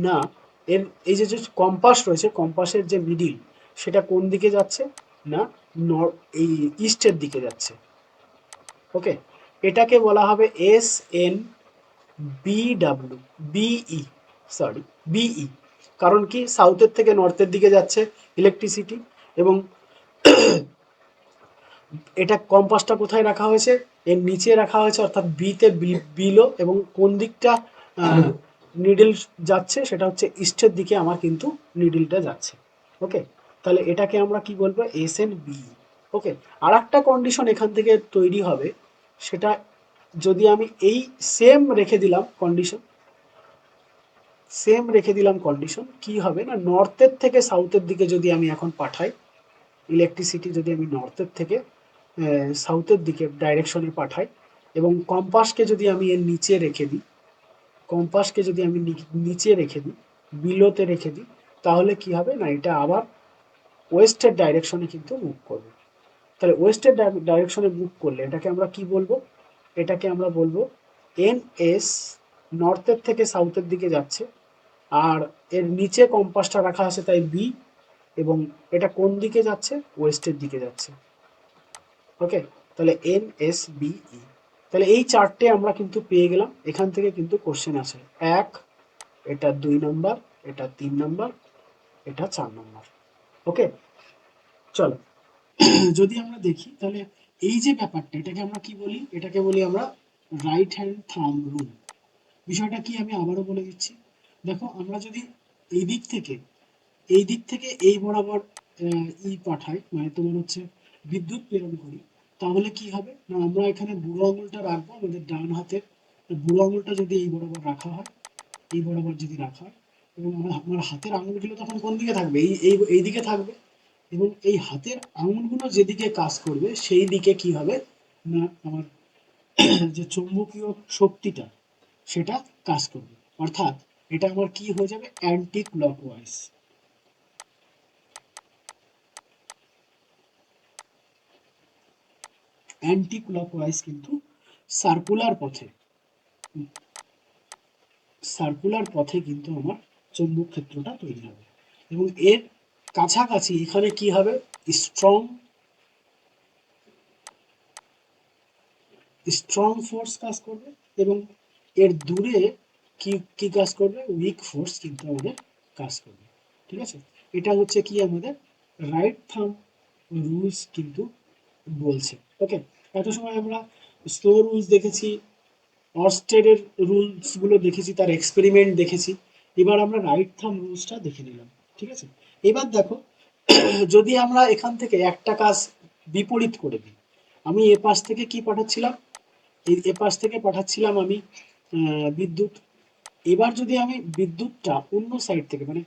[SPEAKER 1] না, এর এই যে কম্পাস রয়েছে, কম্পাসের যে মিডিল, সেটা কোন দিকে যাচ্ছে না, এই ইস্টের দিকে যাচ্ছে। ওকে, এটাকে বলা হবে SNBW বিই, কারণ কি সাউথের থেকে নর্থের দিকে যাচ্ছে ইলেকট্রিসিটি এবং এটা কম্পাসটা কোথায় রাখা হয়েছে, এর নিচে রাখা হয়েছে, অর্থাৎ বিতে বিলো, এবং কোন দিকটা নিডল যাচ্ছে, সেটা হচ্ছে ইস্টের দিকে আমার কিন্তু নিডলটা যাচ্ছে। ওকে, তাহলে এটাকে আমরা কি বলবো, SNBE। ওকে, আর একটা কন্ডিশন এখান থেকে তৈরি হবে, সেটা যদি আমি এই সেম রেখে দিলাম কন্ডিশন, কি হবে না, নর্থের থেকে সাউথের দিকে যদি আমি এখন পাঠাই ইলেকট্রিসিটি, যদি আমি নর্থের থেকে সাউথের দিকে ডাইরেকশনে পাঠাই এবং কম্পাসকে যদি আমি এর নিচে রেখে দিই, বিলোতে রেখে দিই, তাহলে কি হবে না, এটা আবার ওয়েস্টের ডাইরেকশনে কিন্তু মুভ করবে। তাহলে ওয়েস্টের ডাইরেকশনে মুভ করলে এটাকে আমরা কি বলবো, এটাকে আমরা বলবো NS, নর্থের থেকে সাউথের দিকে যাচ্ছে, আর এর নিচে কম্পাসটা রাখা আছে তাই বি, এবং এটা কোন দিকে যাচ্ছে, ওয়েস্টের দিকে যাচ্ছে। ওকে, তাহলে NSBE। তাহলে এই চারটে আমরা কিন্তু পেয়ে গেলাম, এখান থেকে কিন্তু কোশ্চেন আছে, এক, এটা 2 নম্বর, এটা 3 নম্বর, এটা 4 নম্বর। ওকে, চলো, যদি আমরা দেখি তাহলে এই যে ব্যাপারটা, এটাকে আমরা কি বলি, এটাকে বলি আমরা রাইট হ্যান্ড থাম্ব রুল। বিষয়টা কি আমি আবারও বলে দিচ্ছি, দেখো আমরা যদি এই দিক থেকে এই বরাবর পাঠাই, মানে তোমার হচ্ছে বিদ্যুৎ প্রেরণ করি, তাহলে কি হবে না, আমরা এখানে বুড়ো আঙুলটা রাখবো আমাদের ডান হাতের, বুড়ো আঙুলটা যদি এই বরাবর রাখা হয়, এই বরাবর যদি রাখা হয়, এবং আমার হাতের আঙুলগুলো তখন কোন দিকে থাকবে, এই দিকে থাকবে, এবং এই হাতের আঙুলগুলো যেদিকে কাজ করবে সেই দিকে কি হবে না, আমার যে চৌম্বকীয় শক্তিটা সেটা কাজ করবে, অর্থাৎ এটা আমার কি হয়ে যাবে, অ্যান্টি ক্লকওয়াইজ। অ্যান্টি ক্লকওয়াইজ কিন্তু সার্কুলার পথে, কিন্তু আমার চৌম্বক ক্ষেত্রটা তৈরি হবে এবং এর কাছাকাছি এখানে কি হবে, স্ট্রং ফোর্স কাজ করবে এবং এর দূরে কি কাজ করবে, উইক ফোর্স কিন্তু আমাদের কাজ করবে। ঠিক আছে, এটা হচ্ছে কি আমাদের রাইট থাম্ব রুলস কিন্তু বলছে। ওকে, এত সময় আমরা স্লো রুলস দেখেছি, অর্স্টেডের রুলস গুলো দেখেছি, তার এক্সপেরিমেন্ট দেখেছি। এবার আমরা রাইট থাম্ব রুলসটা দেখে নিলাম। ঠিক আছে, এবার দেখো, যদি আমরা এখান থেকে একটা কাজ বিপরীত করে দিই, আমি এ পাশ থেকে কি পাঠাচ্ছিলাম, এ পাশ থেকে পাঠাচ্ছিলাম আমি বিদ্যুৎ। এবার যদি আমি বিদ্যুৎটা অন্য সাইড থেকে, মানে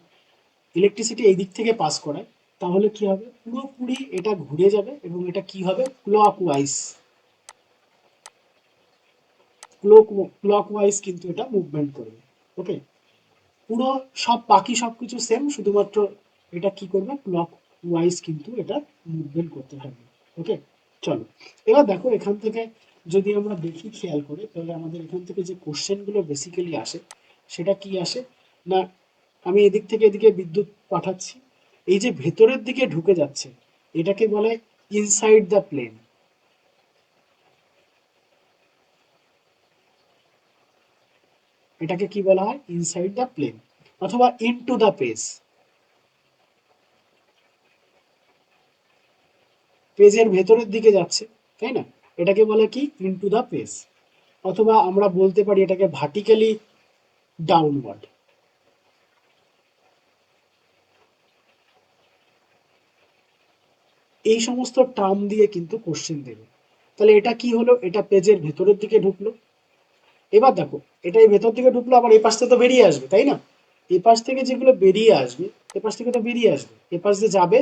[SPEAKER 1] ইলেকট্রিসিটি এই দিক থেকে পাস করাই, তাহলে কি হবে, পুরোপুরি এটা ঘুরে যাবে এবং এটা কি হবে, ক্লকওয়াইজ, ক্লকওয়াইজ কিন্তু এটা মুভমেন্ট করবে। ওকে, পুরো সব বাকি সবকিছু সেম, শুধুমাত্র এটা কি করবে, ক্লক ওয়াইজ কিন্তু এটা মুভমেন্ট করতে থাকবে। ওকে, চলো এবার দেখো, এখান থেকে যদি আমরা দেখি খেয়াল করে, তাহলে আমাদের এখান থেকে যে কোশ্চেনগুলো বেসিক্যালি আসে সেটা কি আসে না, আমি এদিক থেকে এদিকে বিদ্যুৎ পাঠাচ্ছি, এই যে ভেতরের দিকে ঢুকে যাচ্ছে, এটাকে বলে ইনসাইড দ্য প্লেন। এটাকে কি বলা হয়, ইনসাইড দ্য প্লেন, অথবা ইনটু দ্য পেজ, পেজের ভেতরের দিকে যাচ্ছে, তাই না, এটাকে বলে কি, ইনটু দ্য পেজ। অথবা আমরা বলতে পারি এটাকে ভার্টিক্যালি ডাউনওয়ার্ড। এই সমস্ত টার্ম দিয়ে কিন্তু কোশ্চেন দেবে। তাহলে এটা কি হলো, এটা পেজের ভেতরের দিকে ঢুকলো। এবার দেখো, এটা এই ভেতর দিকে ঢুকলো, আবার এই পাশ থেকে তো বেরিয়ে আসবে, তাই না, এই পাশ থেকে যেগুলো বেরিয়ে আসবে, এ পাশ থেকে তো বেরিয়ে আসবে, এ পাশ দিয়ে যাবে,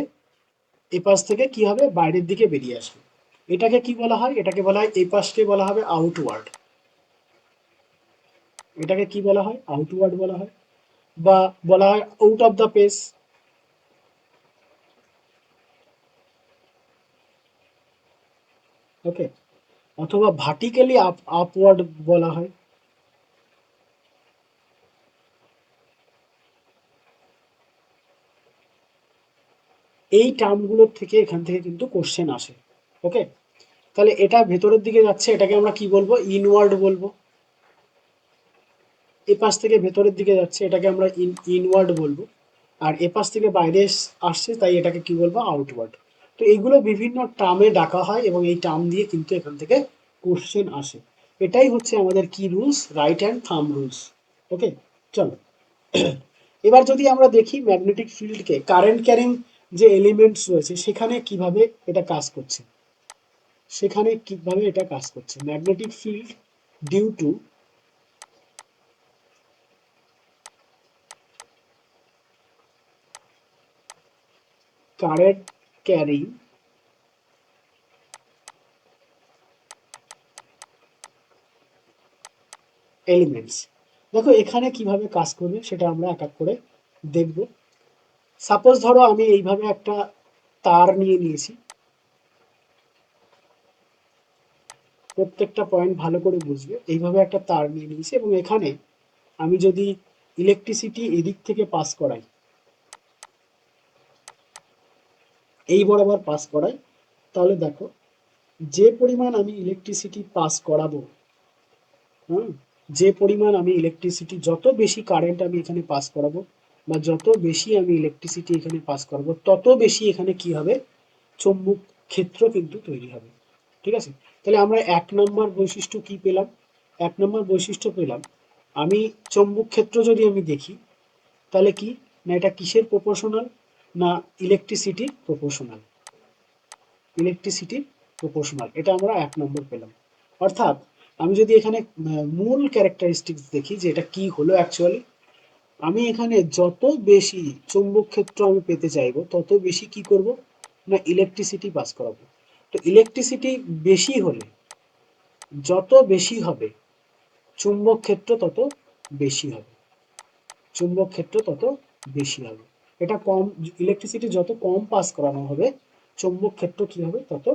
[SPEAKER 1] এ পাশ থেকে কি হবে, বাইরের দিকে বেরিয়ে আসবে। এটাকে কি বলা হয়, এটাকে বলা হয়, এই পাশকে বলা হবে আউটওয়ার্ড। এটাকে কি বলা হয়, আউটওয়ার্ড বলা হয়, বা বলা হয় আউট অফ দ্য পেজ। ওকে, অথবা ভার্টিক্যালি আপওয়ার্ড বলা হয়। এই টার্মগুলোর থেকে এখান থেকে কিন্তু কোশ্চেন আসে। ওকে, তাহলে এটা ভেতরের দিকে যাচ্ছে, এটাকে আমরা কি বলবো, ইনওয়ার্ড বলবো। এ পাশ থেকে ভেতরের দিকে যাচ্ছে, এটাকে আমরা ইনওয়ার্ড বলবো। আর এ পাশ থেকে বাইরে আসছে, তাই এটাকে কি বলবো, আউটওয়ার্ড। তো এইগুলো বিভিন্ন টার্মে ডাকা হয় এবং এই টার্ম দিয়ে কিন্তু এখান থেকে কোশ্চেন আসে। এটাই হচ্ছে আমাদের কি rules, right hand thumb rules. Okay, চলো এবার যদি আমরা দেখি ম্যাগনেটিক ফিল্ডকে কারেন্ট ক্যারিং যে এলিমেন্টস রয়েছে সেখানে কিভাবে এটা কাজ করছে, সেখানে কিভাবে এটা কাজ করছে, magnetic field due to current carrying elements. দেখো এখানে কিভাবে কাজ করবে সেটা আমরা এক এক করে দেখব। সাপোজ ধরো আমি এইভাবে একটা তার নিয়ে নিয়েছি, প্রত্যেকটা পয়েন্ট ভালো করে বুঝবে, এইভাবে একটা তার নিয়ে নিয়েছি এবং এখানে আমি যদি ইলেকট্রিসিটি এদিক থেকে পাস করাই, এই বরাবর পাস করাই, তাহলে দেখো যে পরিমাণ আমি ইলেকট্রিসিটি পাস করাবো, হুম, যে পরিমাণ আমি ইলেকট্রিসিটি, যত বেশি কারেন্ট আমি এখানে পাস করাবো বা যত বেশি আমি ইলেকট্রিসিটি এখানে পাস করাবো, তত বেশি এখানে কি হবে, চৌম্বক ক্ষেত্র কিন্তু তৈরি হবে। ঠিক আছে, তাহলে আমরা এক নম্বর বৈশিষ্ট্য কি পেলাম, এক নম্বর বৈশিষ্ট্য পেলাম, আমি চৌম্বক ক্ষেত্র যদি আমি দেখি, তাহলে কি না, এটা কিসের প্রপোর্শনাল, না ইলেকট্রিসিটির প্রপোর্শনাল, ইলেকট্রিসিটির প্রপোর্শনাল, এটা আমরা এক নম্বর পেলাম। অর্থাৎ আমি যদি এখানে মূল ক্যারেক্টারিস্টিক্স দেখি যে এটা কি হলো অ্যাকচুয়ালি, আমি এখানে যত বেশি চৌম্বক ক্ষেত্র আমি পেতে চাইবো, তত বেশি কি করব, না ইলেকট্রিসিটি পাস করাবো। তো ইলেকট্রিসিটি বেশি হলে, যত বেশি হবে চুম্বক ক্ষেত্র তত বেশি হবে, চুম্বক ক্ষেত্র তত বেশি হবে। এটা কম, ইলেকট্রিসিটি যত কম পাস করানো হবে, চৌম্বক ক্ষেত্র কি হবে, তত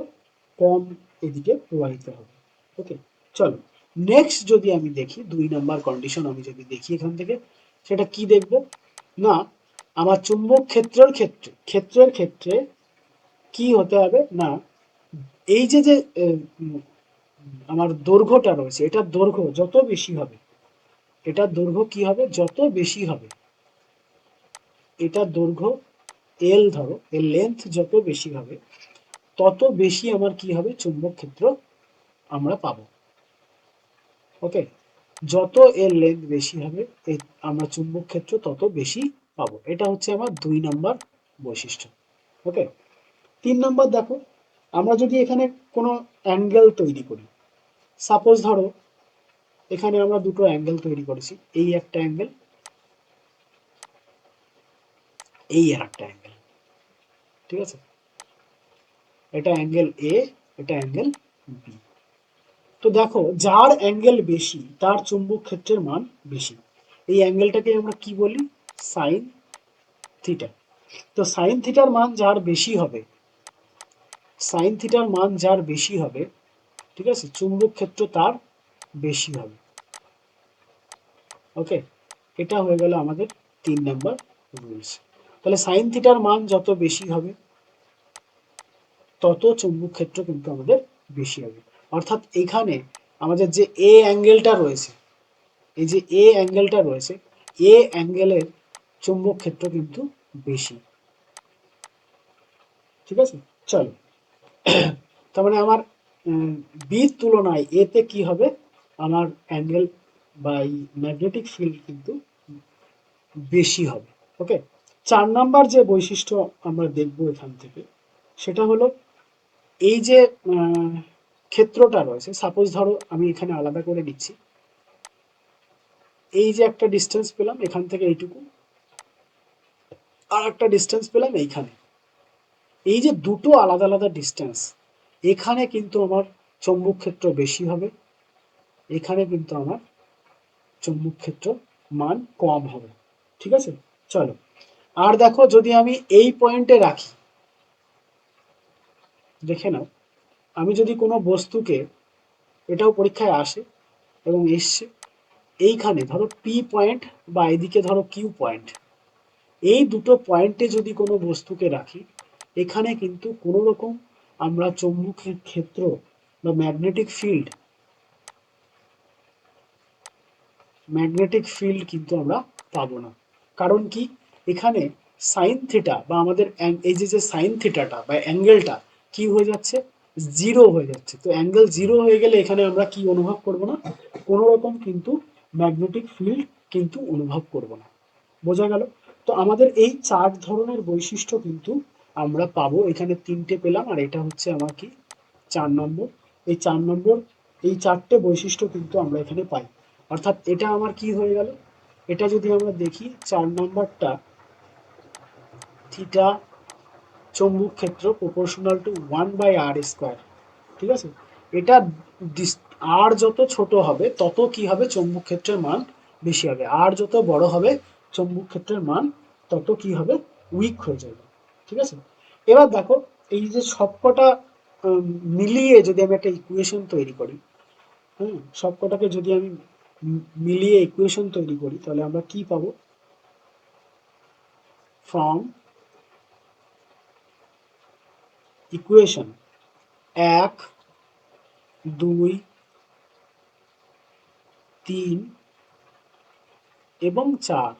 [SPEAKER 1] কম এদিকে প্রবাহিত হবে। ওকে, চলো নেক্সট যদি আমি দেখি, দুই নাম্বার কন্ডিশন আমি যদি দেখি এখান থেকে, সেটা কি দেখব, না আমার চুম্বক ক্ষেত্রের ক্ষেত্রে কি হতে হবে, না এই যে যে আমার দৈর্ঘ্যটা রয়েছে, এটার দৈর্ঘ্য যত বেশি হবে, এটার দৈর্ঘ্য কি হবে, যত বেশি হবে, এটার দৈর্ঘ্য এল ধরো, এর লেন্থ যত বেশি হবে, তত বেশি আমার কি হবে, চুম্বক ক্ষেত্র আমরা পাবো। ওকে, যত এর লেন্থ বেশি হবে আমরা চুম্বক ক্ষেত্র তত বেশি পাবো। এটা হচ্ছে আমার 2 নম্বর বৈশিষ্ট্য। ওকে, 3 নম্বর দেখো, আমরা যদি এখানে কোনো অ্যাঙ্গেল তৈরি করি, সাপোজ ধরো এখানে আমরা দুটো অ্যাঙ্গেল তৈরি করেছি, এই একটা অ্যাঙ্গেল, এই আর একটা অ্যাঙ্গেল, ঠিক আছে, এটা অ্যাঙ্গেল এ, এটা অ্যাঙ্গেল বি। তো দেখো যার অ্যাঙ্গেল বেশি তার চুম্বক ক্ষেত্রের মান বেশি। এই অ্যাঙ্গেলটাকে আমরা কি বলি, সাইন থিটা। তো সাইন থিটার মান যার বেশি হবে, সাইন থিটার মান যার বেশি হবে, ঠিক আছে, চুম্বক ক্ষেত্র তার বেশি হবে। ওকে, এটা হয়ে গেল আমাদের 3 নাম্বার রুলস। তাহলে সাইন থিটার মান যত বেশি হবে তত চুম্বক ক্ষেত্র কিন্তু আমাদের বেশি হবে। অর্থাৎ এখানে আমাদের যে এ অ্যাঙ্গেলটা রয়েছে, এই যে এ অ্যাঙ্গেলটা রয়েছে, এ অ্যাঙ্গেলের চুম্বক ক্ষেত্র কিন্তু বেশি। ঠিক আছে, চলো, তার মানে আমার বির তুলনায় এতে কি হবে, আমার অ্যাঙ্গেল বা ম্যাগনেটিক ফিল্ড কিন্তু বেশি হবে। ওকে, 4 নাম্বার যে বৈশিষ্ট্য আমরা দেখব এখান থেকে, সেটা হলো এই যে ক্ষেত্রটা রয়েছে, সাপোজ ধরো আমি এখানে আলাদা করে নিচ্ছি, এই যে একটা ডিস্টেন্স পেলাম এখান থেকে এইটুকু, আর একটা ডিস্টেন্স পেলাম এইখানে, এই যে দুটো আলাদা আলাদা ডিস্টেন্স, এখানে কিন্তু আমার চৌম্বক ক্ষেত্র বেশি হবে, এখানে কিন্তু আমার চৌম্বক ক্ষেত্র মান কম হবে। ঠিক আছে, চলো, আর দেখো যদি আমি এই পয়েন্টে রাখি, দেখে নাও, আমি যদি কোনো বস্তুকে, এটাও পরীক্ষায় আসে এবং এসছে, এইখানে ধরো পি পয়েন্ট বা এদিকে ধরো কিউ পয়েন্ট, এই দুটো পয়েন্টে যদি কোনো বস্তুকে রাখি, এখানে কিন্তু কোনো রকম আমরা চৌম্বকের ক্ষেত্র বা ম্যাগনেটিক ফিল্ড কিন্তু আমরা পাবো না। কারণ কি, এখানে সাইন থিটা বা আমাদের এই যে সাইন থিটাটা বা অ্যাঙ্গেলটা কি হয়ে যাচ্ছে, জিরো হয়ে যাচ্ছে। তো অ্যাঙ্গেল জিরো হয়ে গেলে এখানে আমরা কি অনুভব করব না, কোনো রকম কিন্তু ম্যাগনেটিক ফিল্ড কিন্তু অনুভব করব না। বোঝা গেল? তো আমাদের এই 4 ধরনের বৈশিষ্ট্য কিন্তু আমরা পাবো। এখানে 3টে পেলাম, আর এটা হচ্ছে আমার কি 4 নম্বর। এই 4 নম্বর, এই 4টে বৈশিষ্ট্য কিন্তু আমরা এখানে পাই। অর্থাৎ এটা আমার কি হয়ে গেল, এটা যদি আমরা দেখি 4 নম্বরটা, থিটা চৌম্বক ক্ষেত্র প্রপোর্শনাল টু 1/r²। ঠিক আছে, এটা আর যত ছোট হবে তত কি হবে, চৌম্বক ক্ষেত্রের মান বেশি হবে, আর যত বড় হবে চৌম্বক ক্ষেত্রের মান তত কি হবে, উইক হয়ে যাবে। ঠিক আছে, এবার দেখো এই যে সবকটা মিলিয়ে যদি আমি একটা ইকুয়েশন তৈরি করি, হ্যাঁ, সবকটাকে যদি আমি মিলিয়ে ইকুয়েশন তৈরি করি, তাহলে আমরা কি পাবো, ফ্রম ইকুয়েশন 1, 2, 3 এবং 4,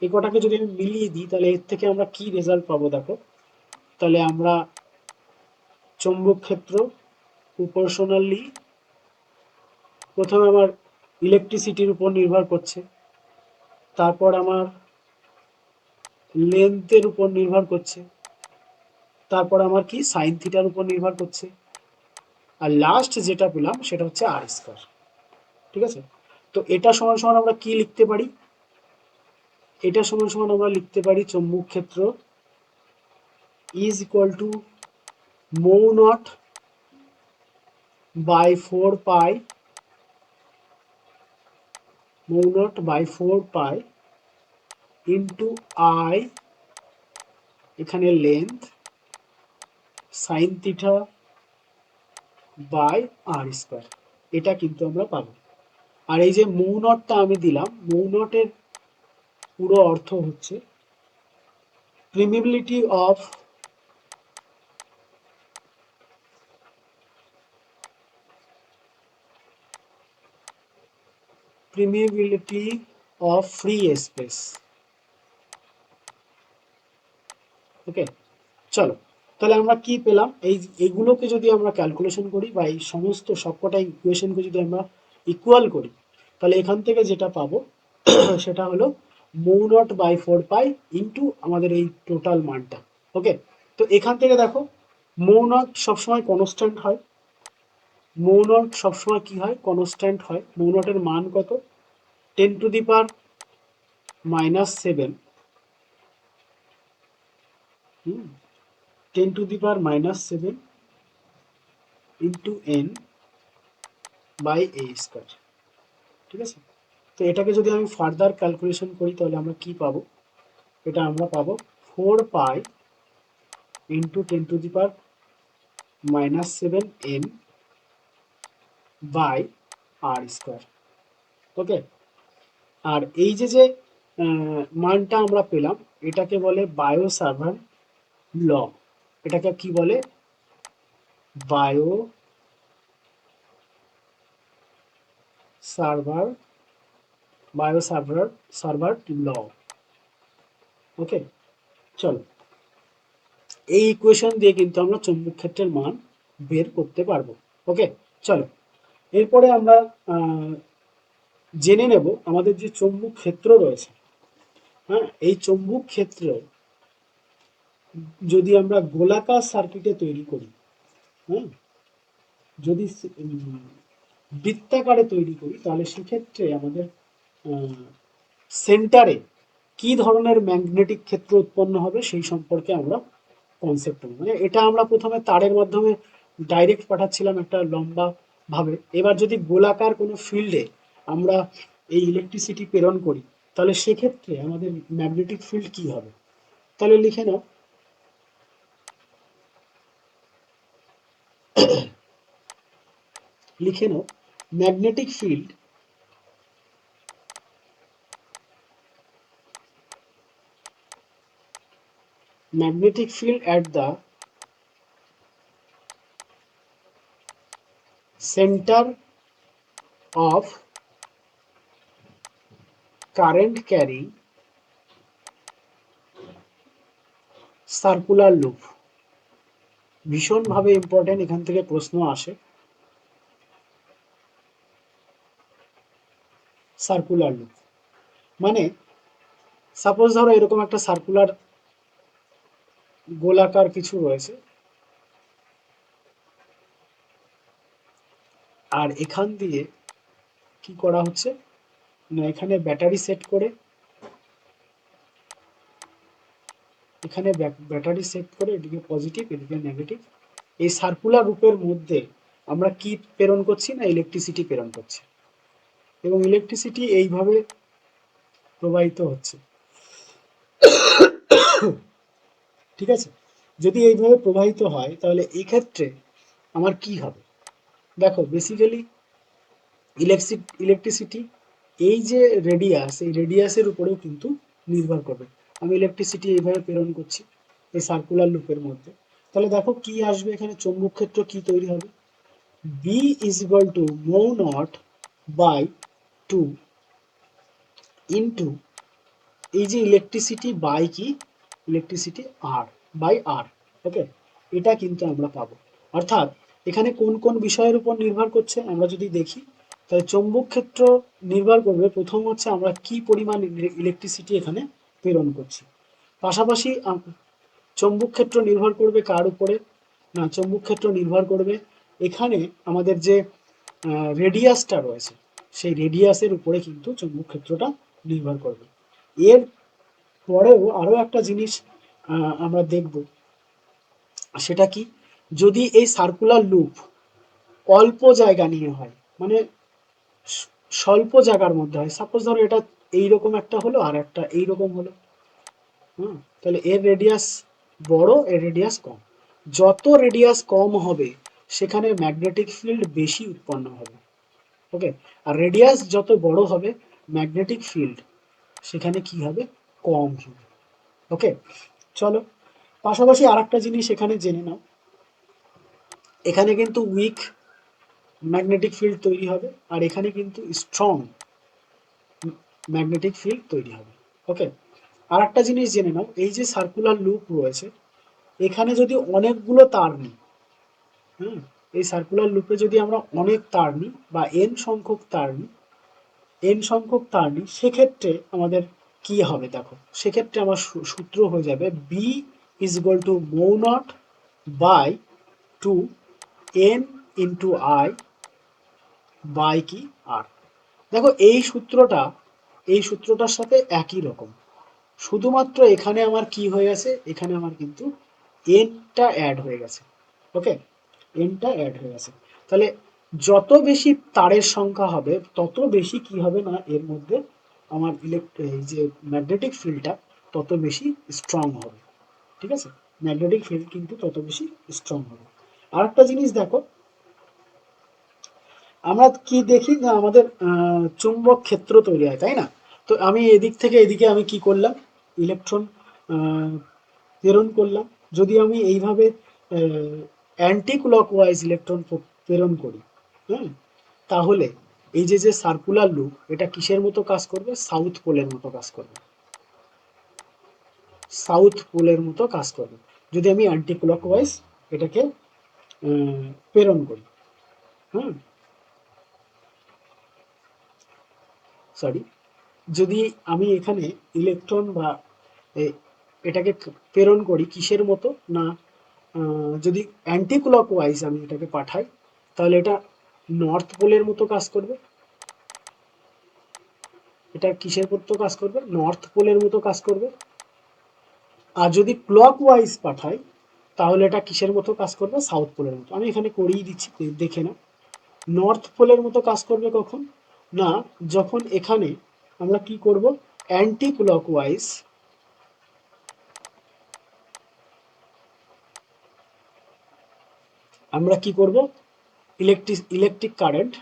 [SPEAKER 1] এই কটাকে যদি আমি মিলিয়ে দিই, তাহলে এর থেকে আমরা কি রেজাল্ট পাবো দেখো, তাহলে আমরা চৌম্বক ক্ষেত্র প্রপোর্শনালি, প্রথমে আমার ইলেকট্রিসিটির উপর নির্ভর করছে, তারপর আমার লেন্থের উপর নির্ভর করছে, তারপর আমার কি সাইন থিটার উপর নির্ভর করছে, আর লাস্ট যেটা পেলাম সেটা হচ্ছে r²। ঠিক আছে, তো এটা সমান সমান আমরা কি লিখতে পারি, এটা সমান সমান আমরা লিখতে পারি চৌম্বক ক্ষেত্র is equal to mu naught by 4 pi, mu naught by 4 pi into I, এখানে length, sine theta by r²। এটা কিন্তু আমরা পাবো। আর এই যে মৌ নটটা আমি দিলাম, মৌ নটের পুরো অর্থ হচ্ছে প্রিমিবিলিটি অফ ফ্রি স্পেস। ওকে, চলো, তাহলে আমরা কি পেলাম, এইগুলোকে যদি আমরা ক্যালকুলেশন করি বা এই সমস্ত সবকটা ইকুয়েশনকে যদি আমরা ইকুয়াল করি, তাহলে এখান থেকে যেটা পাবো সেটা হলো মৌ নট বাই 4 পাই ইন্টু আমাদের এই টোটাল মানটা। ওকে, তো এখান থেকে দেখো মৌ নট সবসময় কনস্ট্যান্ট হয়, মৌ নট সবসময় কি হয়, কনস্ট্যান্ট হয়। মৌ নটের মান কত, 10⁻⁻7, 10⁻⁻7 into n by a square. ঠিক আছে, তো এটাকে যদি আমি ফার্দার ক্যালকুলেশন করি তাহলে আমরা কি পাবো, এটা আমরা পাবো 4 pi into 10⁻⁻7 n by R square. Okay, আর এই যে মানটা আমরা পেলাম এটাকে বলে বায়ো সাভার্ট ল, এটাকে কি বলে, বায়ো সার্ভার বায়ো সার্ভার্ট ল। ওকে, চলো এই ইকুয়েশন দিয়ে কিন্তু আমরা চৌম্বক ক্ষেত্রের মান বের করতে পারবো। ওকে, চলো এরপরে আমরা জেনে নেব আমাদের যে চৌম্বক ক্ষেত্র রয়েছে। হ্যাঁ, এই চৌম্বক ক্ষেত্র যদি আমরা গোলাকার সার্কিটে তৈরি করি, হ্যাঁ, যদি বৃত্তাকারে তৈরি করি তাহলে সেক্ষেত্রে আমাদের সেন্টারে কি ধরনের ম্যাগনেটিক ক্ষেত্র উৎপন্ন হবে সেই সম্পর্কে আমরা কনসেপ্ট নেব। মানে এটা আমরা প্রথমে তারের মাধ্যমে ডাইরেক্ট পাঠাচ্ছিলাম একটা লম্বা ভাবে, এবার যদি গোলাকার কোনো ফিল্ডে আমরা এই ইলেকট্রিসিটি প্রেরণ করি তাহলে সেক্ষেত্রে আমাদের ম্যাগনেটিক ফিল্ড কি হবে। তাহলে লিখে নাও, লিখে নাও magnetic field at the center of current carrying circular loop. ভীষণভাবে ইম্পর্টেন্ট, এখান থেকে প্রশ্ন আসে। সার্কুলার লুপ মানে সাপোজ ধরো এরকম একটা সার্কুলার গোলাকার কিছু রয়েছে, আর এখান দিয়ে কি করা হচ্ছে না, এখানে ব্যাটারি সেট করে, এখানে ব্যাটারি সেট করে এদিকে পজিটিভ এদিকে নেগেটিভ, এই সার্কুলার রূপের মধ্যে আমরা কি প্রেরণ করছি না ইলেকট্রিসিটি প্রেরণ করছি, এবং ইলেকট্রিসিটি এইভাবে প্রবাহিত হচ্ছে। ঠিক আছে, যদি এইভাবে প্রবাহিত হয় তাহলে এই ক্ষেত্রে আমার কি হবে, দেখো বেসিক্যালি ইলেকট্রিসিটি এই যে রেডিয়াস, এই রেডিয়াসের উপরেও কিন্তু নির্ভর করবে। আমি ইলেকট্রিসিটি এইভাবে প্রেরণ করছি এই সার্কুলার লুপের মধ্যে, তাহলে দেখো কি আসবে এখানে, চৌম্বক ক্ষেত্র কি তৈরি হবে, B is equal to mu naught by 2 into এই যে ইলেকট্রিসিটি বাই কি, ইলেকট্রিসিটি আর বাই আর। ওকে, এটা কিন্তু আমরা পাবো। অর্থাৎ এখানে কোন কোন বিষয়ের উপর নির্ভর করছে আমরা যদি দেখি, তাহলে চৌম্বক ক্ষেত্র নির্ভর করবে প্রথম হচ্ছে আমরা কি পরিমাণ ইলেকট্রিসিটি এখানে প্রেরণ করছি, পাশাপাশি চৌম্বক ক্ষেত্র নির্ভর করবে কার উপরে না, চৌম্বক ক্ষেত্র নির্ভর করবে এখানে আমাদের যে রেডিয়াসটা রয়েছে সেই রেডিয়াসের উপরে কিন্তু চৌম্বক ক্ষেত্রটা নির্ভর করবে। এর পরেও আরো একটা জিনিস আমরা দেখব, সেটা কি, যদি এই সার্কুলার লুপ অল্প জায়গা নিয়ে হয়, মানে স্বল্প জায়গার মধ্যে হয়, সাপোজ ধরো এটা এইরকম একটা হলো আর একটা এইরকম হলো, তাহলে এর রেডিয়াস বড় এর রেডিয়াস কম, যত রেডিয়াস কম হবে সেখানে ম্যাগনেটিক ফিল্ড বেশি উৎপন্ন হবে। ওকে, আর রেডিয়াস যত বড় হবে ম্যাগনেটিক ফিল্ড সেখানে কি হবে, কম হবে। ওকে, চলো পাশাপাশি আর একটা জিনিস এখানে জেনে নাও, এখানে কিন্তু উইক ম্যাগনেটিক ফিল্ড তৈরি হবে আর এখানে কিন্তু স্ট্রং ম্যাগনেটিক ফিল্ড তৈরি হবে। ওকে, আর একটা জিনিস জেনে নাও, এই যে সার্কুলার লুপ রয়েছে এখানে যদি অনেকগুলো তার নিই, হ্যাঁ, এই সার্কুলার লুপে যদি আমরা অনেক তার নিই বা এন সংখ্যক তার নিই, সেক্ষেত্রে আমাদের কি হবে দেখো, সেক্ষেত্রে আমার সূত্র হয়ে যাবে B is equal to mu naught by two N into I by কি আর। দেখো এই সূত্রটার সাথে একই রকম, শুধুমাত্র এখানে আমার কি হয়ে গেছে, এখানে আমার কিন্তু এনটা অ্যাড হয়ে গেছে। ওকে, এনটা অ্যাড হয়ে গেছে। তাহলে যত বেশি তারের সংখ্যা হবে তত বেশি কি হবে না, এর মধ্যে আমার এই যে ম্যাগনেটিক ফিল্ডটা তত বেশি স্ট্রং হবে। ঠিক আছে, ম্যাগনেটিক ফিল্ড কিন্তু তত বেশি স্ট্রং হবে। আর একটা জিনিস দেখো, আমরা কি দেখি না, আমাদের চুম্বক ক্ষেত্র তৈরি হয়, তাই না? তো আমি এদিক থেকে এদিকে আমি কি করলাম, ইলেকট্রন প্রেরণ করলাম। যদি আমি এইভাবে অ্যান্টি ক্লকওয়াইজ ইলেকট্রন প্রেরণ করি, হ্যাঁ, তাহলে এই যে যে সার্কুলার লুপ, এটা কিসের মতো কাজ করবে, সাউথ পোলের মতো কাজ করবে, সাউথ পোলের মতো কাজ করবে যদি আমি অ্যান্টি ক্লকওয়াইজ এটাকে প্রেরণ করি। হ্যাঁ, সরি, যদি আমি এখানে ইলেকট্রন বা এটাকে প্রেরণ করি কিসের মতো না, যদি অ্যান্টি ক্লকওয়াইজ আমি এটাকে পাঠাই, তাহলে এটা নর্থ পোলের মতো কাজ করবে। এটা কিসের মতো কাজ করবে, নর্থ পোলের মতো কাজ করবে। আর যদি ক্লকওয়াইজ পাঠাই, তাহলে এটা কিসের মতো কাজ করবে, সাউথ পোলের মতো। আমি এখানে করিয়ে দিচ্ছি, দেখে নাও। নর্থ পোলের মতো কাজ করবে কখন না, যখন এখানে আমরা কি করব, অ্যান্টি ক্লকওয়াইজ আমরা কি করব, ইলেকট্রিক কারেন্ট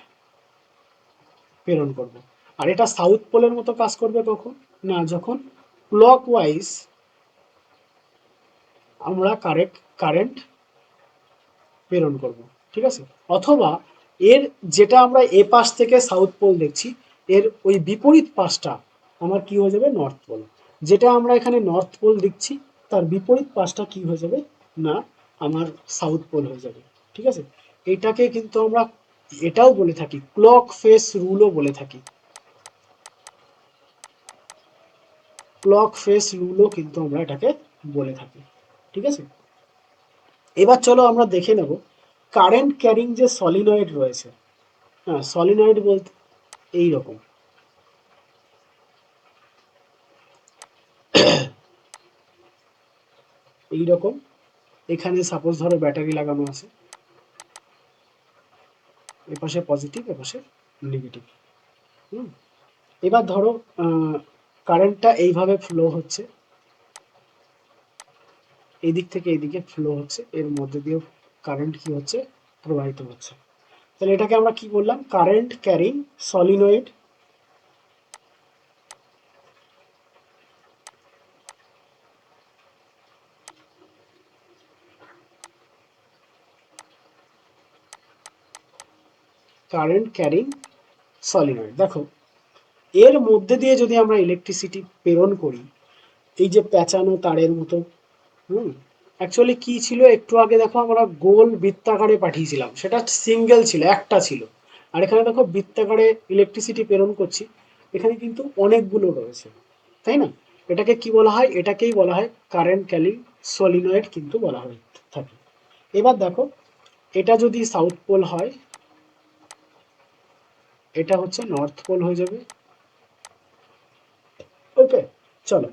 [SPEAKER 1] প্রেরণ করব। আর এটা সাউথ পোলের মতো কাজ করবে কখন না, যখন ক্লকওয়াইজ আমরা কারেন্ট প্রেরণ করব। ঠিক আছে, অথবা এর যেটা আমরা এ পাশ থেকে সাউথ পোল দেখছি, এর ওই বিপরীত পাশটা আমার কি হয়ে যাবে, নর্থ পোল। যেটা আমরা এখানে নর্থ পোল দেখছি, তার বিপরীত পাশটা কি হয়ে যাবে না, আমার সাউথ পোল হয়ে যাবে। ঠিক আছে, এটাকে কিন্তু আমরা এটাও বলে থাকি, ক্লক ফেস রুলও বলে থাকি, ক্লক ফেস রুলও কিন্তু আমরা এটাকে বলে থাকি। ঠিক আছে, এবার চলো আমরা দেখে নেব কারেন্ট ক্যারিং যে সলিনয়েড রয়েছে। হ্যাঁ, সলিনয়েড বলতে এই রকম, এই রকম। এখানে সাপোজ ধরো ব্যাটারি লাগানো আছে, এপাশে পজিটিভ, এপাশে নেগেটিভ। হুম, এবার ধরো কারেন্টটা এইভাবে ফ্লো হচ্ছে, এই দিক থেকে এইদিকে ফ্লো হচ্ছে, এর মধ্যে দিয়েও কারেন্ট কি হচ্ছে, প্রবাহিত হচ্ছে। তাহলে এটাকে আমরা কি বললাম, current carrying solenoid. Current carrying solenoid. দেখো, এর মধ্যে দিয়ে যদি আমরা ইলেকট্রিসিটি প্রেরণ করি, এই যে পেঁচানো তারের মতো, হুম, অ্যাকচুয়ালি কি ছিল, একটু আগে দেখো আমরা গোল বৃত্তাকারে পাঠিয়েছিলাম, সেটা সিঙ্গেল ছিল, একটা ছিল। আর এখানে দেখো বৃত্তাকারে ইলেকট্রিসিটি প্রেরণ করছি, এখানে কিন্তু অনেকগুলো রয়েছে, তাই না? এটাকে কি বলা হয়, এটাকেই বলা হয় কারেন্ট ক্যারিং সলিনয়েড কিন্তু বলা হয়ে থাকে। এবার দেখো, এটা যদি সাউথ পোল হয়, এটা হচ্ছে নর্থ পোল হয়ে যাবে। ওকে, চলো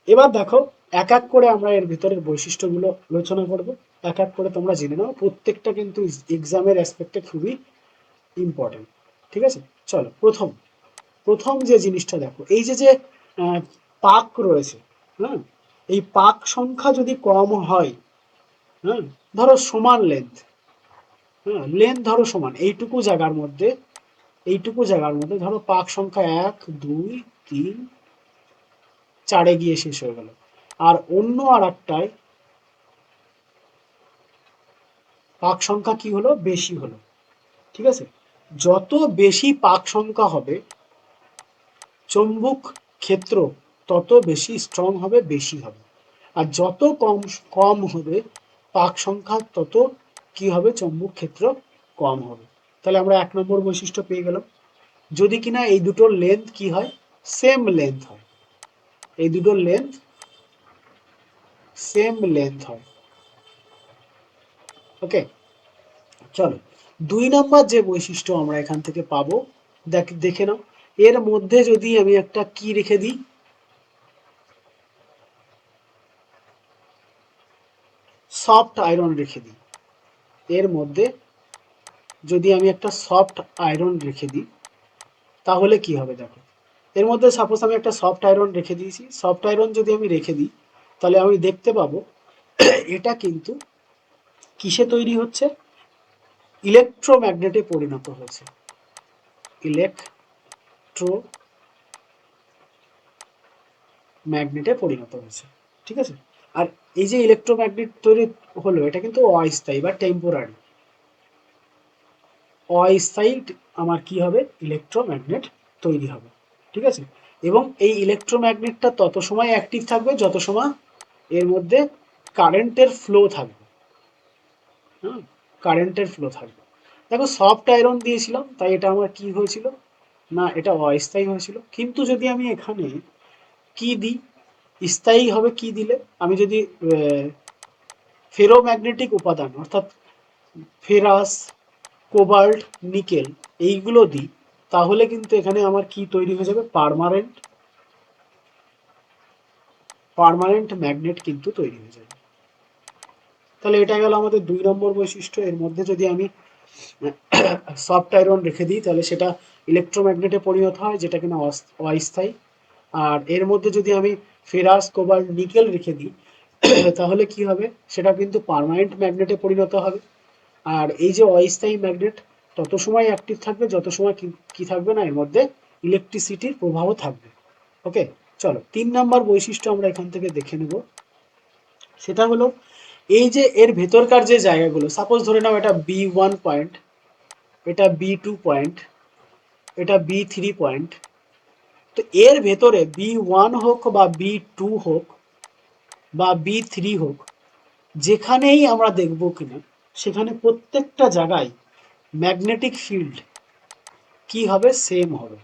[SPEAKER 1] এবার দেখো, এক এক করে আমরা এর ভিতরের বৈশিষ্ট্যগুলো আলোচনা করব। এক এক করে তোমরা জেনে নাও, প্রত্যেকটা কিন্তু এক্সামের অ্যাসপেক্টে খুবই ইম্পর্টেন্ট। ঠিক আছে, চলো প্রথম প্রথম যে জিনিসটা দেখো, এই যে যে পাক রয়েছে, হ্যাঁ, এই পাক সংখ্যা যদি কম হয়, হ্যাঁ, ধরো সমান লেন্থ, হ্যাঁ, লেন্থ ধরো সমান, এইটুকু জায়গার মধ্যে ধরো পাক সংখ্যা 1 2 3 4 গিয়ে শেষ হয়ে গেল, আর অন্য আর একটায় পাক সংখ্যা কি হলো, বেশি হলো। ঠিক আছে, যত বেশি পাক সংখ্যা হবে, চৌম্বক ক্ষেত্র তত বেশি স্ট্রং হবে, বেশি হবে। আর যত কম কম হবে পাক সংখ্যা, তত কি হবে, চৌম্বক ক্ষেত্র কম হবে। তাহলে আমরা 1 নম্বর বৈশিষ্ট্য পেয়ে গেলাম। যদি কিনা এই দুটোর লেন্থ কি হয়, সেম লেন্থ হয়, এই দুটোর লেন্থ সেম লেন্থ হয়। ওকে, চলো 2 নম্বর যে বৈশিষ্ট্য আমরা এখান থেকে পাবো, দেখে নাও। এর মধ্যে যদি আমি একটা কি রেখে দিই, সফট আয়রন রেখে দিই, এর মধ্যে যদি আমি একটা সফট আয়রন রেখে দিই, তাহলে কি হবে দেখো। এর মধ্যে সাপোজ আমি একটা সফট আয়রন রেখে দিয়েছি, সফট আয়রন যদি আমি রেখে দিই, তাহলে আমি দেখতে পাবো এটা কিন্তু কিসে তৈরি হচ্ছে, ইলেকট্রোম্যাগনেটে পরিণত হয়েছে, ইলেকট্রোম্যাগনেটে পরিণত হয়েছে। ঠিক আছে, আর এই যে ইলেকট্রোম্যাগনেট তৈরি হলো, এটা কিন্তু অস্থায়ী বা টেম্পোরারি, অস্থায়ী আমার কি হবে, ইলেকট্রোম্যাগনেট তৈরি হবে। ঠিক আছে, এবং এই ইলেকট্রোম্যাগনেটটা তত সময় অ্যাক্টিভ থাকবে যত সময় এর মধ্যে কারেন্টের ফ্লো থাকবে। হ্যাঁ, কারেন্টের ফ্লো থাকবে। দেখো সফট আয়রন দিয়েছিলাম, তাই এটা আমার কি হয়েছিল, না এটা অস্থায়ী হয়েছিল। কিন্তু যদি আমি এখানে কি দিই, স্থায়ী হবে কি দিলে, আমি যদি ফেরোম্যাগনেটিক উপাদান অর্থাৎ ফেরাস, কোবাল্ট, নিকেল এইগুলো দিই, তাহলে কিন্তু এখানে আমার কি তৈরি হয়ে যাবে, পার্মানেন্ট ম্যাগনেট কিন্তু তৈরি হয়ে যাবে। তাহলে এটা গেল আমাদের 2 নম্বর বৈশিষ্ট্য। এর মধ্যে যদি আমি সফট আয়রন রেখে দিই, তাহলে সেটা ইলেকট্রোম্যাগনেটে পরিণত হয়, যেটা কিনা অস্থায়ী। আর এর মধ্যে যদি আমি ফেরাস, কোবাল্ট, নিকেল রেখে দিই, তাহলে কি হবে, সেটা কিন্তু পার্মানেন্ট ম্যাগনেটে পরিণত হবে। আর এই যে অস্থায়ী ম্যাগনেট তত সময় অ্যাক্টিভ থাকবে যত সময় কি থাকবে না, এর মধ্যে ইলেকট্রিসিটির প্রভাবও থাকবে। ওকে, চলো 3 নাম্বার বৈশিষ্ট্য আমরা এখান থেকে দেখে নেব। সেটা হলো এই যে এর ভেতরকার যে জায়গাগুলো, সাপোজ ধরে নাও এটা B1 পয়েন্ট, এটা B2 পয়েন্ট, এটা B3 পয়েন্ট। তো এর ভেতরে B1 হোক বা B2 হোক বা B3 হোক, যেখানেই আমরা দেখব কিনা, সেখানে প্রত্যেকটা জায়গায় ম্যাগনেটিক ফিল্ড কি হবে, সেম হবে,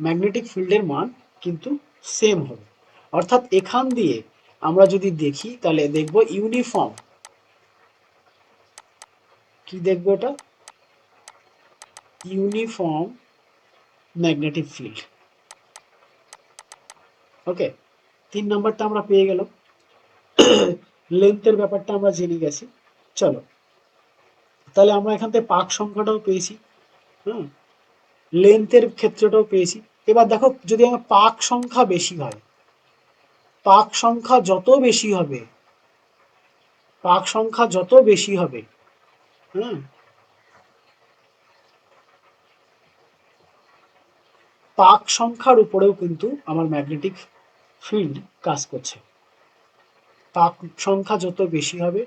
[SPEAKER 1] ম্যাগনেটিক ফিল্ডের মান কিন্তু সেম হবে। অর্থাৎ এখান দিয়ে আমরা যদি দেখি, তাহলে দেখব ইউনিফর্ম, কি দেখবো, এটা ইউনিফর্ম ম্যাগনেটিক ফিল্ড। ওকে, 3 নাম্বারটা আমরা পেয়ে গেলাম। লেন্থের ব্যাপারটা আমরা জেনে গেছি। চলো, তাহলে আমরা এখান থেকে পাক সংখ্যাটাও পেয়েছি, হুম, লেন্থের ক্ষেত্রটাও পেয়েছি। এবার দেখো, যদি আমার পাক সংখ্যা বেশি হয়, পাক সংখ্যা যত বেশি হবে, পাক সংখ্যা যত বেশি হবে, হুম, পাক সংখ্যার উপরেও কিন্তু আমার ম্যাগনেটিক ফিল্ড কাজ করছে। পাক সংখ্যা যত বেশি হবে,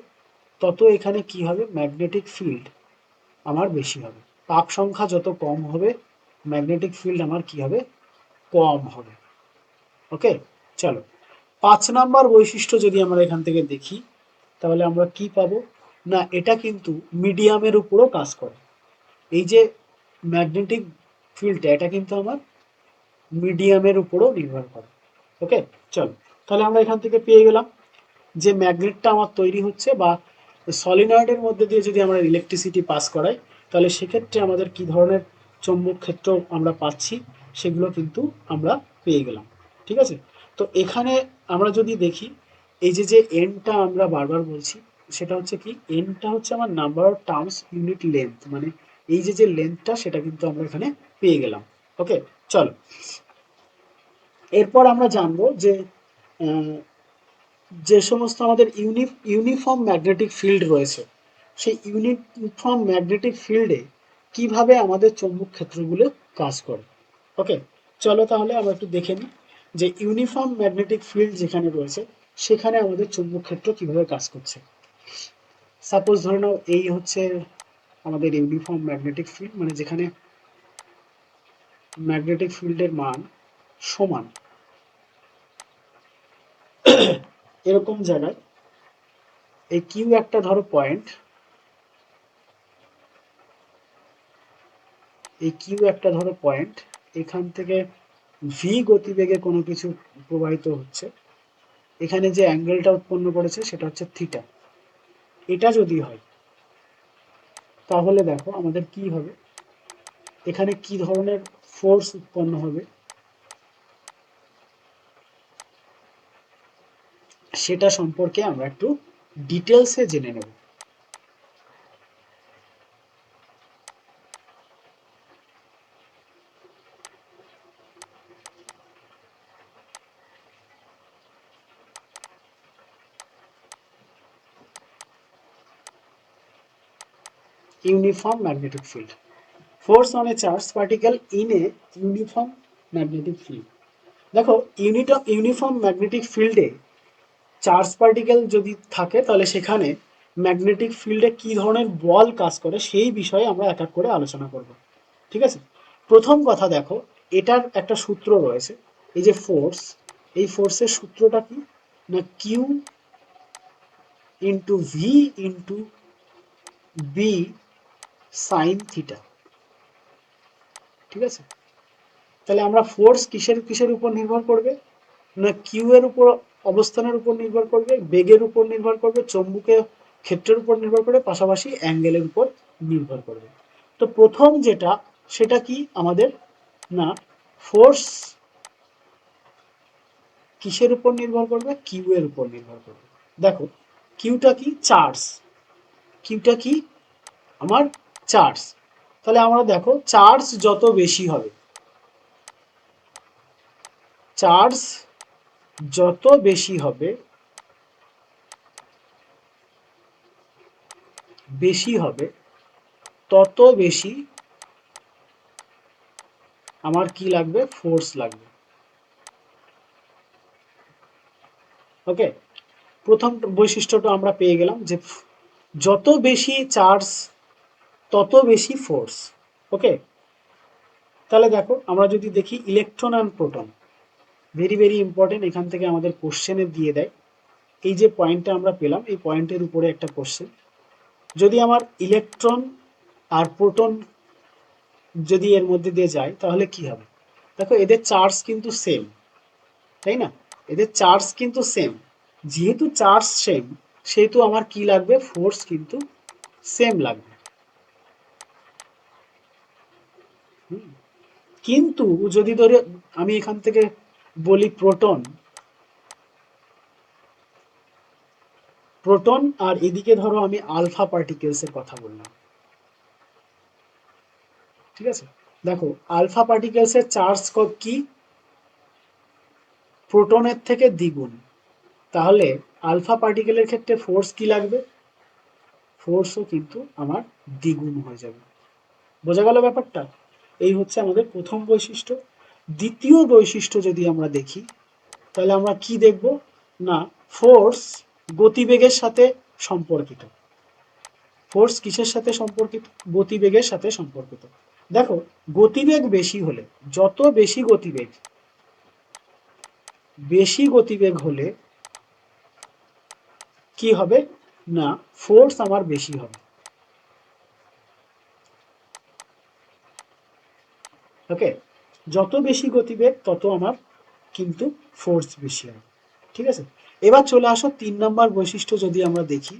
[SPEAKER 1] তত এখানে কি হবে, ম্যাগনেটিক ফিল্ড আমার বেশি হবে। পাক সংখ্যা যত কম হবে, ম্যাগনেটিক ফিল্ড আমার কি হবে, কম হবে। ওকে, চলো 5 নাম্বার বৈশিষ্ট্য যদি আমরা এখান থেকে দেখি, তাহলে আমরা কি পাবো, না এটা কিন্তু মিডিয়ামের উপরও কাজ করে। এই যে ম্যাগনেটিক ফিল্ডটা, এটা কিন্তু আমার মিডিয়ামের উপরও নির্ভর করে। ওকে, চলো, তাহলে আমরা এখান থেকে পেয়ে গেলাম যে ম্যাগনেটটা আমার তৈরি হচ্ছে, বা সলিনয়েডের মধ্যে দিয়ে যদি আমরা ইলেকট্রিসিটি পাস করাই, তাহলে সেক্ষেত্রে আমাদের কি ধরনের চৌম্বক ক্ষেত্র আমরা পাচ্ছি, সেগুলো কিন্তু আমরা পেয়ে গেলাম। ঠিক আছে, তো এখানে আমরা যদি দেখি, এই যে যে এনটা আমরা বারবার বলছি, সেটা হচ্ছে কি, এনটা হচ্ছে আমার number of terms unit length, মানে এই যে যে লেন্থটা, সেটা কিন্তু আমরা এখানে পেয়ে গেলাম। ওকে, চলো, এরপর আমরা জানবো যে যে সমস্ত আমাদের ইউনিফর্ম ম্যাগনেটিক ফিল্ড রয়েছে, সেই ইউনিফর্ম ম্যাগনেটিক ফিল্ডে কিভাবে আমাদের চৌম্বক ক্ষেত্রগুলো কাজ করে। ওকে, চলো তাহলে আমরা একটু দেখে নিই যে ইউনিফর্ম ম্যাগনেটিক ফিল্ড যেখানে রয়েছে, সেখানে আমাদের চৌম্বক ক্ষেত্র কিভাবে কাজ করছে। সাপোজ ধরে নাও এই হচ্ছে আমাদের ইউনিফর্ম ম্যাগনেটিক ফিল্ড, মানে যেখানে ম্যাগনেটিক ফিল্ডের মান সমান, এরকম জায়গায় এই কিউ একটা ধরো পয়েন্ট, এই কিউ একটা ধরো পয়েন্ট, এখান থেকে ভি গতিবেগে কোনো কিছু প্রবাহিত হচ্ছে, এখানে যে অ্যাঙ্গেলটা উৎপন্ন করেছে সেটা হচ্ছে থিটা। এটা যদি হয় তাহলে দেখো আমাদের কি হবে, এখানে কি ধরনের ফোর্স উৎপন্ন হবে সেটা সম্পর্কে আমরা একটু ডিটেলসে জেনে নেব। Uniform magnetic field, force on a charge particle in a uniform magnetic field. দেখো ইউনিফর্ম ম্যাগনেটিক ফিল্ডে চার্জ পার্টিকেল যদি থাকে তাহলে সেখানে ম্যাগনেটিক ফিল্ডে কি ধরনের বল কাজ করে সেই বিষয়ে আমরা এক এক করে আলোচনা করব। ঠিক আছে, প্রথম কথা দেখো, এটার একটা সূত্র রয়েছে, এই যে ফোর্স, এই ফোর্সের সূত্রটা কি না Q into V into B sine theta. ঠিক আছে, তাহলে আমরা ফোর্স কিসের কিসের উপর নির্ভর করবে না কিউ এর উপর, অবস্থানের উপর নির্ভর করবে, বেগের উপর নির্ভর করবে, চৌম্বকীয় ক্ষেত্রের উপর নির্ভর করবে, পাশাপাশি অ্যাঙ্গেলের উপর নির্ভর করবে। তো প্রথম যেটা সেটা কি আমাদের না ফোর্স কিসের উপর নির্ভর করবে, কিউ এর উপর নির্ভর করবে। দেখো কিউটা কি চার্জ, কিউটা কি আমার চার্জ, তাহলে আমরা দেখো চার্জ যত বেশি হবে, চার্জ যত বেশি হবে, বেশি হবে তত বেশি আমার কি লাগবে, ফোর্স লাগবে। ওকে, প্রথম বৈশিষ্ট্যটা আমরা পেয়ে গেলাম যে যত বেশি চার্জ তত বেশি ফোর্স। ওকে, তাহলে দেখো আমরা যদি দেখি electron and proton, very very important, এখান থেকে আমাদের কোশ্চেনে দিয়ে দেয়। এই যে পয়েন্টটা আমরা পেলাম এই পয়েন্টের উপরে একটা কোশ্চেন, যদি আমার ইলেকট্রন আর প্রোটন যদি এর মধ্যে দিয়ে যায় তাহলে কি হবে। দেখো এদের চার্জ কিন্তু সেম, তাই না, এদের চার্জ কিন্তু সেম, যেহেতু চার্জ সেম সেহেতু আমার কি লাগবে, ফোর্স কিন্তু সেম লাগবে। কিন্তু যদি ধরে আমি এখান থেকে বলি প্রোটন, প্রোটন আর এদিকে ধরো আমি আলফা পার্টিকেলস এর কথা বললাম। ঠিক আছে, দেখো আলফা পার্টিকেলস এর চার্জ কি প্রোটনের থেকে দ্বিগুণ, তাহলে আলফা পার্টিকেলের ক্ষেত্রে ফোর্স কি লাগবে, ফোর্সও কিন্তু আমার দ্বিগুণ হয়ে যাবে। বোঝা গেল ব্যাপারটা, এই হচ্ছে আমাদের প্রথম বৈশিষ্ট্য। দ্বিতীয় বৈশিষ্ট্য যদি আমরা দেখি তাহলে আমরা কি দেখব না ফোর্স গতিবেগের সাথে সম্পর্কিত। ফোর্স কিসের সাথে সম্পর্কিত, গতিবেগের সাথে সম্পর্কিত। দেখো গতিবেগ বেশি হলে, যত বেশি গতিবেগ, বেশি গতিবেগ হলে কি হবে না ফোর্স আমার বেশি হবে। ওকে, যত বেশি গতিবেগ তত আমার কিন্তু ফোর্স বেশি হবে। ঠিক আছে, এবার চলে আসো 3 নম্বর বৈশিষ্ট্য যদি আমরা দেখি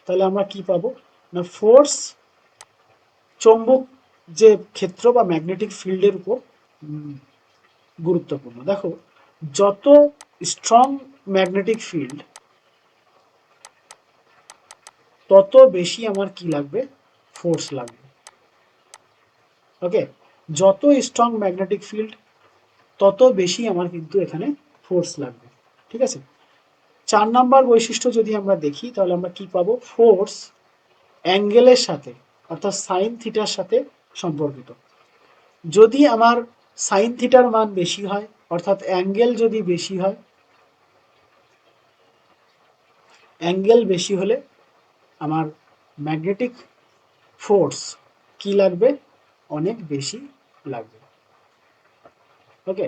[SPEAKER 1] তাহলে আমরা কি পাবো না ফোর্স চৌম্বক যে ক্ষেত্র বা ম্যাগনেটিক ফিল্ডের উপর গুরুত্বপূর্ণ। দেখো যত স্ট্রং ম্যাগনেটিক ফিল্ড তত বেশি আমার কি লাগবে, ফোর্স লাগবে। ওকে, যত স্ট্রং ম্যাগনেটিক ফিল্ড তত বেশি আমার কিন্তু এখানে ফোর্স লাগবে। ঠিক আছে, 4 নম্বর বৈশিষ্ট্য যদি আমরা দেখি তাহলে আমরা কি পাবো, ফোর্স অ্যাঙ্গেলের সাথে অর্থাৎ সাইন থিটার সাথে সম্পর্কিত। যদি আমার সাইন থিটার মান বেশি হয় অর্থাৎ অ্যাঙ্গেল যদি বেশি হয়, অ্যাঙ্গেল বেশি হলে আমার ম্যাগনেটিক ফোর্স কি লাগবে, অনেক বেশি লাগবে। ওকে,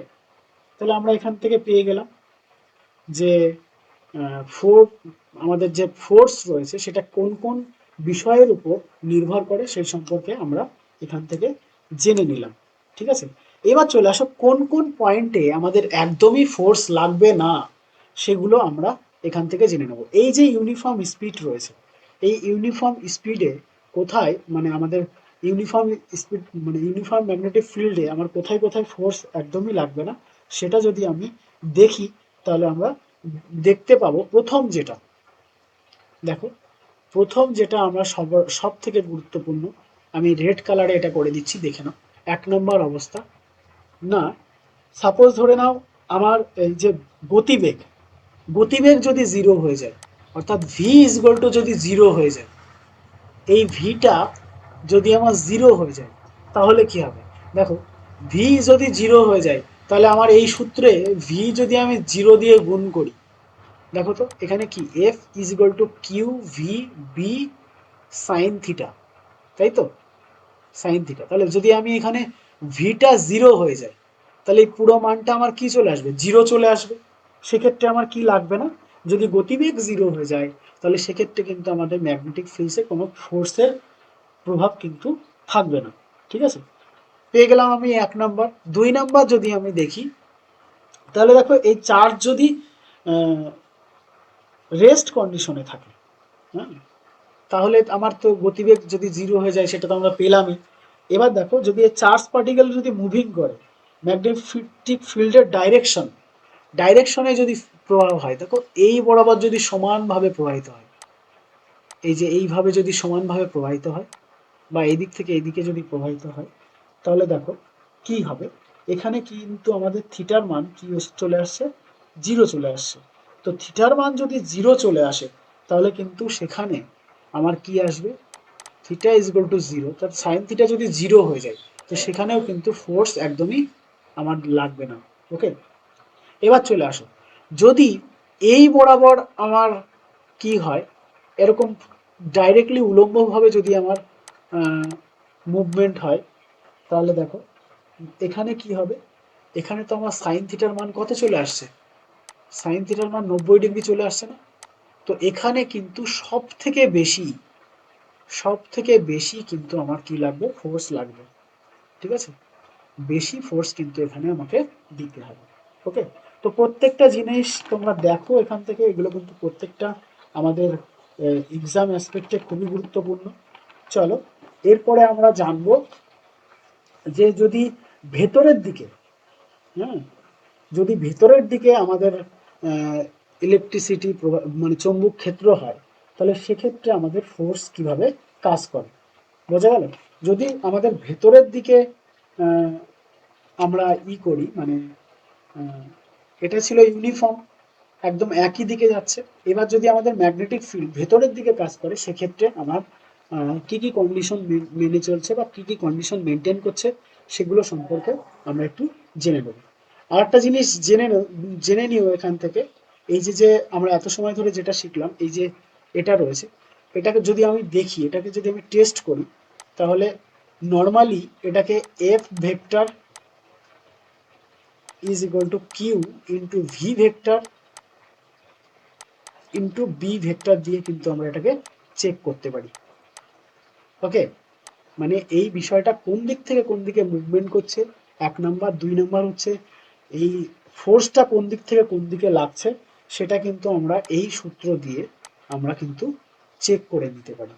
[SPEAKER 1] তাহলে আমরা এখান থেকে পেয়ে গেলাম যে ফোর আমাদের যে ফোর্স রয়েছে সেটা কোন কোন বিষয়ের উপর নির্ভর করে সেই সম্পর্কে আমরা এখান থেকে জেনে নিলাম। ঠিক আছে, এবার চলে আসো কোন কোন পয়েন্টে আমাদের একদমই ফোর্স লাগবে না সেগুলো আমরা এখান থেকে জেনে নেব। এই যে ইউনিফর্ম স্পিড রয়েছে, এই ইউনিফর্ম স্পিডে কোথায় মানে আমাদের ইউনিফর্ম স্পিড মানে ইউনিফর্ম ম্যাগনেটিক ফিল্ডে আমার কোথায় কোথায় ফোর্স একদমই লাগবে না সেটা যদি আমি দেখি, তাহলে আমরা দেখতে পাবো প্রথম যেটা, দেখো প্রথম যেটা আমরা সব থেকে গুরুত্বপূর্ণ, আমি রেড কালারে এটা করে দিচ্ছি, দেখে নাও 1 নম্বর অবস্থা। না, সাপোজ ধরে নাও আমার এই যে গতিবেগ, গতিবেগ যদি জিরো হয়ে যায়, অর্থাৎ ভি ইজ ইকুয়াল টু যদি জিরো হয়ে যায়, এই ভিটা যদি আমার জিরো হয়ে যায় তাহলে কি হবে? দেখো, ভি যদি জিরো হয়ে যায় তাহলে আমার এই সূত্রে ভি যদি আমি জিরো দিয়ে গুণ করি, দেখো তো এখানে কি F is equal to Q V B sine theta, তাই তো, সাইন থিটা। তাহলে যদি আমি এখানে ভিটা জিরো হয়ে যায় তাহলে এই পুরো মানটা আমার কি চলে আসবে? জিরো চলে আসবে। সেক্ষেত্রে আমার কি লাগবে না, যদি গতিবেগ জিরো হয়ে যায় তাহলে সেক্ষেত্রে কিন্তু আমাদের ম্যাগনেটিক ফিল্ডসে কোনো ফোর্সের প্রভাব কিন্তু থাকবে না। ঠিক আছে, পেয়ে গেলাম আমি 1 নম্বর। 2 নম্বর যদি আমি দেখি, তাহলে দেখো এই চার্জ যদি রেস্ট কন্ডিশনে থাকে, হ্যাঁ, তাহলে আমার তো গতিবেগ যদি জিরো হয়ে যায় সেটা তো আমরা পেলামই। এবার দেখো যদি এই চার্জ পার্টিকেল যদি মুভিং করে, ম্যাগনেটিক ফিল্ডের ডাইরেকশনে যদি প্রবাহ হয়, দেখো এই বরাবর যদি সমানভাবে প্রবাহিত হয়, এই যে এইভাবে যদি সমানভাবে প্রবাহিত হয় বা এই দিক থেকে এইদিকে যদি প্রবাহিত হয়, তাহলে দেখো কি হবে, এখানে কিন্তু আমাদের থিটার মান কি চলে আসছে? জিরো চলে আসছে। তো থিটার মান যদি জিরো চলে আসে তাহলে কিন্তু সেখানে আমার কি আসবে? Theta is equal two zero. তার সাইন থিটা যদি জিরো হয়ে যায় তো সেখানেও কিন্তু ফোর্স একদমই আমার লাগবে না। ওকে, এবার চলে আসো, যদি এই বরাবর আমার কি হয়, এরকম ডাইরেক্টলি উলম্বভাবে যদি আমার মুভমেন্ট হয়, তাহলে দেখো এখানে কি হবে, এখানে তো আমার সাইন থিটার মান কত চলে আসছে? সাইন থিটার মান 90 ডিগ্রি চলে আসছে না? তো এখানে কিন্তু সব থেকে বেশি কিন্তু আমার কি লাগবে? ফোর্স লাগবে। ঠিক আছে, বেশি ফোর্স কিন্তু এখানে আমাকে দিতে হবে। ওকে, তো প্রত্যেকটা জিনিস তোমরা দেখো এখান থেকে, এগুলো কিন্তু প্রত্যেকটা আমাদের এক্সাম অ্যাসপেক্টে খুবই গুরুত্বপূর্ণ। চলো, এরপরে আমরা জানবো যে যদি ভেতরের দিকে, হ্যাঁ, যদি ভেতরের দিকে আমাদের ইলেকট্রিসিটি মানে চৌম্বক ক্ষেত্র হয়, তাহলে সেক্ষেত্রে আমাদের ফোর্স কিভাবে কাজ করে, বোঝা গেল? যদি আমাদের ভেতরের দিকে আহ, আমরা করি মানে আহ, এটা ছিল ইউনিফর্ম, একদম একই দিকে যাচ্ছে। এবার যদি আমাদের ম্যাগনেটিক ফিল্ড ভেতরের দিকে কাজ করে সেক্ষেত্রে আমার কি কি কন্ডিশন মেনে চলছে বা কি কি কন্ডিশন মেনটেন করছে সেগুলো সম্পর্কে আমরা একটু জেনে নেব। আর একটা জিনিস জেনে নিও এখান থেকে, এই যে যে আমরা এত সময় ধরে যেটা শিখলাম, এই যে এটা রয়েছে, এটাকে যদি আমি দেখি, এটাকে যদি আমি টেস্ট করি, তাহলে নর্মালি এটাকে F vector is equal to Q into V vector into B vector দিয়ে কিন্তু আমরা এটাকে চেক করতে পারি। ওকে, মানে এই বিষয়টা কোন দিক থেকে কোন দিকে মুভমেন্ট করছে, 1 নম্বর। 2 নম্বর হচ্ছে এই ফোর্সটা কোন দিক থেকে কোন দিকে লাগছে, সেটা কিন্তু আমরা এই সূত্র দিয়ে আমরা কিন্তু চেক করে নিতে পারি।